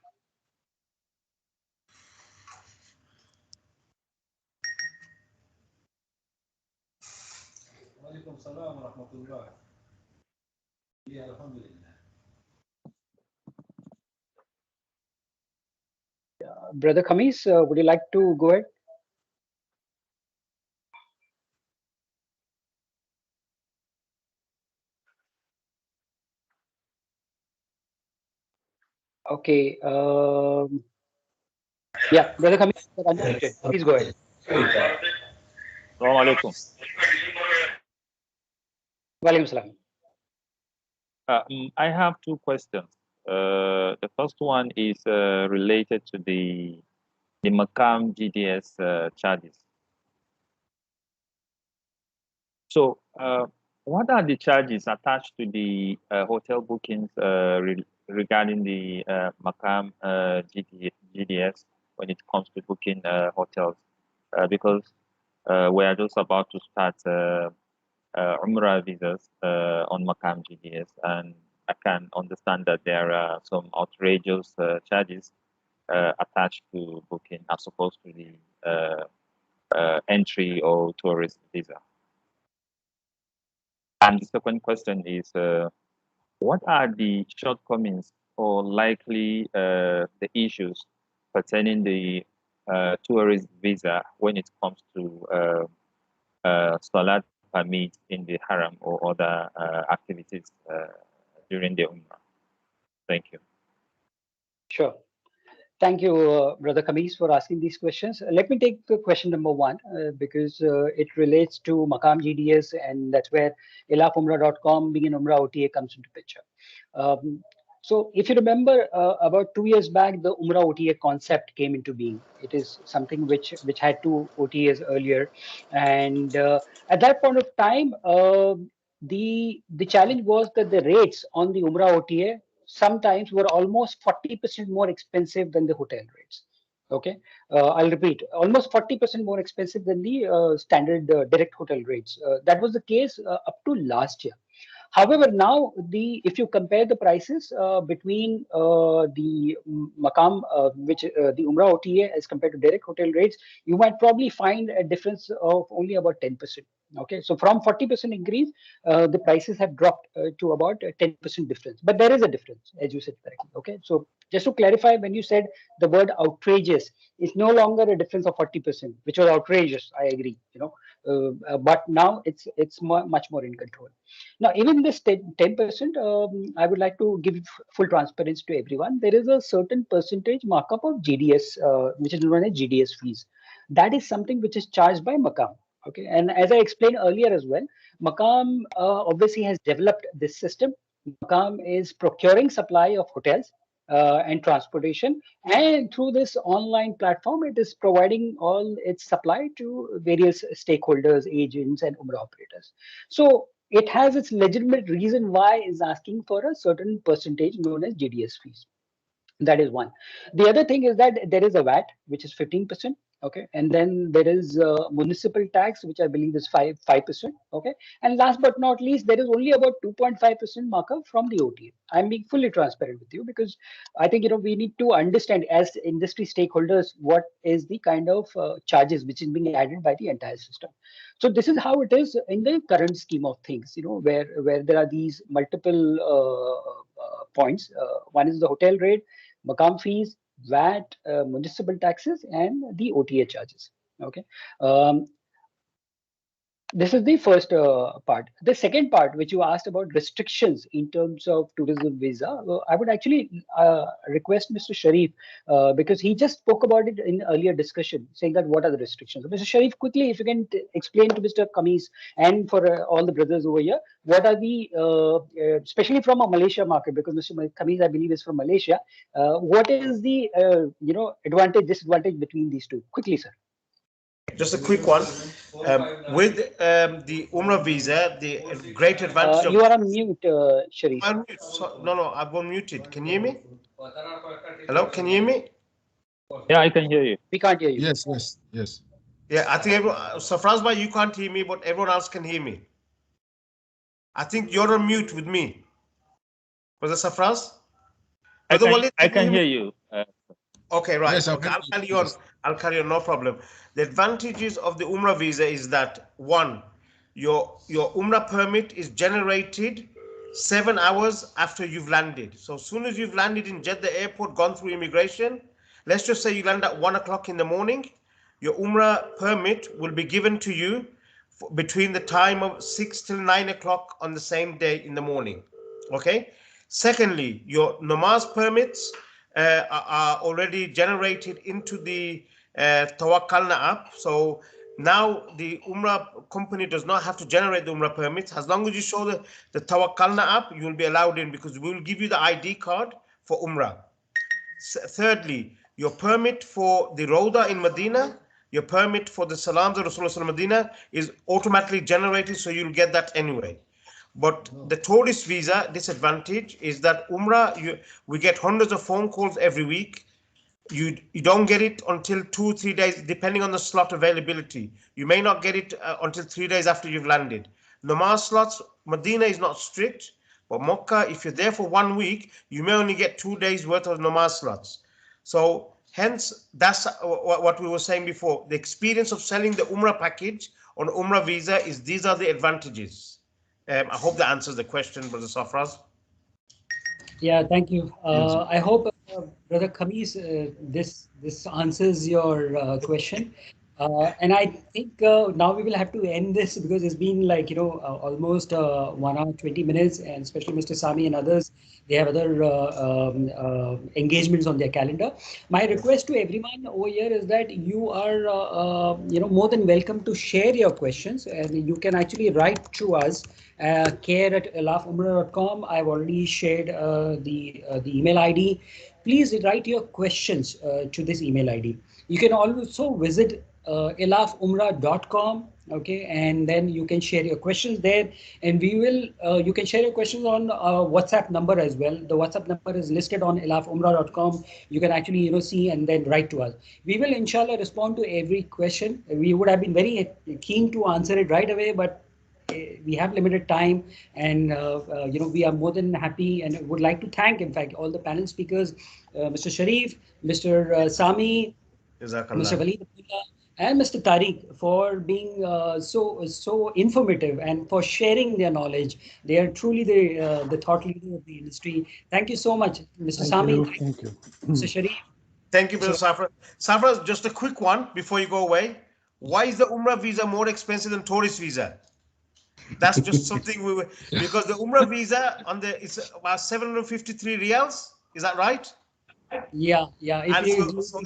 Brother Khamis, would you like to go ahead? Okay. Yeah, Brother Khamis, please go ahead. Assalamu alaikum. Walaikum salam. I have two questions. The first one is related to the Makam GDS charges. So, what are the charges attached to the hotel bookings regarding the Makam GDS when it comes to booking hotels? Because we are just about to start Umrah visas on Makam GDS, and I can understand that there are some outrageous charges attached to booking as opposed to the entry or tourist visa. And the second question is, what are the shortcomings or likely the issues pertaining the tourist visa when it comes to Salat permit in the Haram or other activities during the Umrah? Thank you. Sure. Thank you, Brother Kamis, for asking these questions. Let me take question number one because it relates to Makam GDS, and that's where ilafumrah.com being an Umrah OTA comes into picture. So if you remember, about 2 years back, the Umrah OTA concept came into being. It is something which had two OTAs earlier, and at that point of time, the challenge was that the rates on the Umrah OTA sometimes were almost 40% more expensive than the hotel rates. Okay, I'll repeat, almost 40% more expensive than the standard direct hotel rates. That was the case up to last year. However, now if you compare the prices between the Makam, the Umrah OTA as compared to direct hotel rates, you might probably find a difference of only about 10%. Okay, so from 40% increase, the prices have dropped to about 10% difference. But there is a difference, as you said correctly. Okay, so just to clarify, when you said the word outrageous, it's no longer a difference of 40%, which was outrageous. I agree, but now it's much more in control. Now, even this 10%, I would like to give full transparency to everyone. There is a certain percentage markup of GDS, which is known as GDS fees. That is something which is charged by Makam. Okay, and as I explained earlier as well, Makam obviously has developed this system. Makam is procuring supply of hotels and transportation, and through this online platform, it is providing all its supply to various stakeholders, agents, and Umrah operators. So it has its legitimate reason why it's asking for a certain percentage known as GDS fees. That is one. The other thing is that there is a VAT, which is 15%. Okay, and then there is municipal tax, which I believe is 5%. Okay, and last but not least, there is only about 2.5% markup from the OTA. I'm being fully transparent with you because I think we need to understand as industry stakeholders what is the kind of charges which is being added by the entire system. So this is how it is in the current scheme of things. Where there are these multiple points. One is the hotel rate, Makam fees, VAT, municipal taxes, and the OTA charges. Okay. This is the first part. The second part, which you asked about restrictions in terms of tourism visa, I would actually request Mr. Sharif, because he just spoke about it in earlier discussion, saying that what are the restrictions. Mr. Sharif, quickly, if you can explain to Mr. Kamis and for all the brothers over here, what are the, especially from a Malaysia market, because Mr. Kamis, I believe, is from Malaysia. What is the, advantage, disadvantage between these two? Quickly, sir. Just a quick one. With the Umrah visa, the great advantage of... You are on mute, Sharif. No, I've gone muted. Can you hear me? Hello, can you hear me? Yeah, I can hear you. We can't hear you. Yes. Yeah, I think Safrazba, you can't hear me, but everyone else can hear me. I think you're on mute with me. Was it Safraz? I can hear you. Okay, right. Yes, okay, I'll carry on, no problem. The advantages of the Umrah visa is that, one, your Umrah permit is generated 7 hours after you've landed. So as soon as you've landed in Jeddah airport, gone through immigration, let's just say you land at 1 o'clock in the morning, your Umrah permit will be given to you between the time of 6 till 9 o'clock on the same day in the morning. Okay. Secondly, your namaz permits are already generated into the Tawakkalna app. So now the Umrah company does not have to generate the Umrah permits. As long as you show the Tawakkalna app, you will be allowed in because we will give you the ID card for Umrah. Thirdly, your permit for the Rauda in Medina, your permit for the Salams of Rasulullah Medina is automatically generated, so you'll get that anyway. But the tourist visa disadvantage is that Umrah, we get hundreds of phone calls every week. You don't get it until 2 or 3 days, depending on the slot availability. You may not get it until 3 days after you've landed. Namaz slots, Medina is not strict, but Makkah, if you're there for 1 week, you may only get 2 days worth of namaz slots. So hence, that's what we were saying before. The experience of selling the Umrah package on Umrah visa is these are the advantages. I hope that answers the question, Brother Safraz. Yeah, thank you. I hope, Brother Khamis, this answers your question. And I think now we will have to end this because it's been like, almost 1 hour, 20 minutes, and especially Mr. Sami and others, they have other engagements on their calendar. My request to everyone over here is that you are, more than welcome to share your questions, and you can actually write to us, care@ilafumrah.com. I've already shared the email ID. Please write your questions to this email ID. You can also visit ilafumrah.com, okay, and then you can share your questions there, and we will you can share your questions on WhatsApp number as well. The WhatsApp number is listed on ilafumrah.com. You can actually see and then write to us. We will inshallah respond to every question. We would have been very keen to answer it right away, but we have limited time, and we are more than happy and would like to thank, in fact, all the panel speakers, Mr. Sharif, Mr. Sami, Mr. Walid, and Mr. Tariq, for being so informative and for sharing their knowledge. They are truly the thought leader of the industry. Thank you so much, Mr. Sami. Thank you. Mr. Sharif. Thank you, Brother Safra. Safra, just a quick one before you go away. Why is the Umrah visa more expensive than tourist visa? That's just something because the Umrah visa it's about 753 riyals. Is that right? Yeah. And so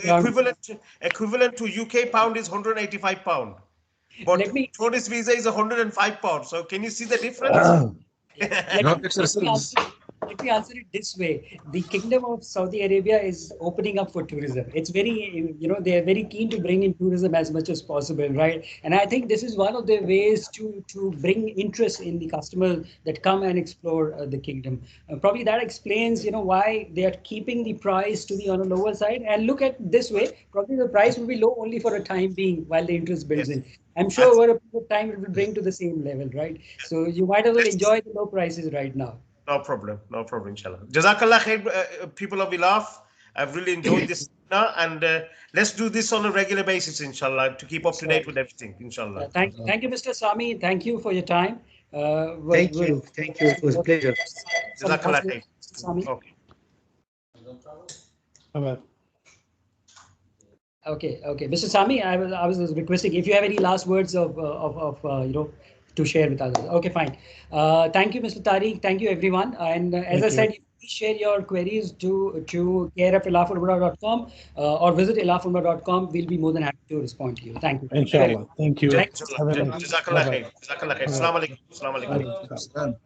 equivalent to UK pound is 185 pound. But tourist visa is 105 pounds. So can you see the difference? Let me answer it this way. The Kingdom of Saudi Arabia is opening up for tourism. It's very, they are very keen to bring in tourism as much as possible, right? And I think this is one of the ways to bring interest in the customers that come and explore the kingdom. Probably that explains, why they are keeping the price to be on a lower side. And look at this way, probably the price will be low only for a time being while the interest builds in. I'm sure over a period of time it will bring to the same level, right? So you might as well enjoy the low prices right now. No problem, inshallah. Jazakallah khair, people of Ilaf. I've really enjoyed this and let's do this on a regular basis, inshallah, to keep up to date with everything, inshallah. Thank you, Mr. Sami. Thank you for your time. Thank you. It was a pleasure. Jazakallah khair. Sami. Okay. Bye-bye. Okay. Mr. Sami, I was requesting if you have any last words of to share with others. Okay, fine. Thank you, Mr. Tariq. Thank you, everyone. And as I said, please share your queries to care@ilafumrah.com or visit ilafumrah.com. We'll be more than happy to respond to you. Thank you. Inshallah. Thank you. Jazakallah khair. Assalamu alaikum.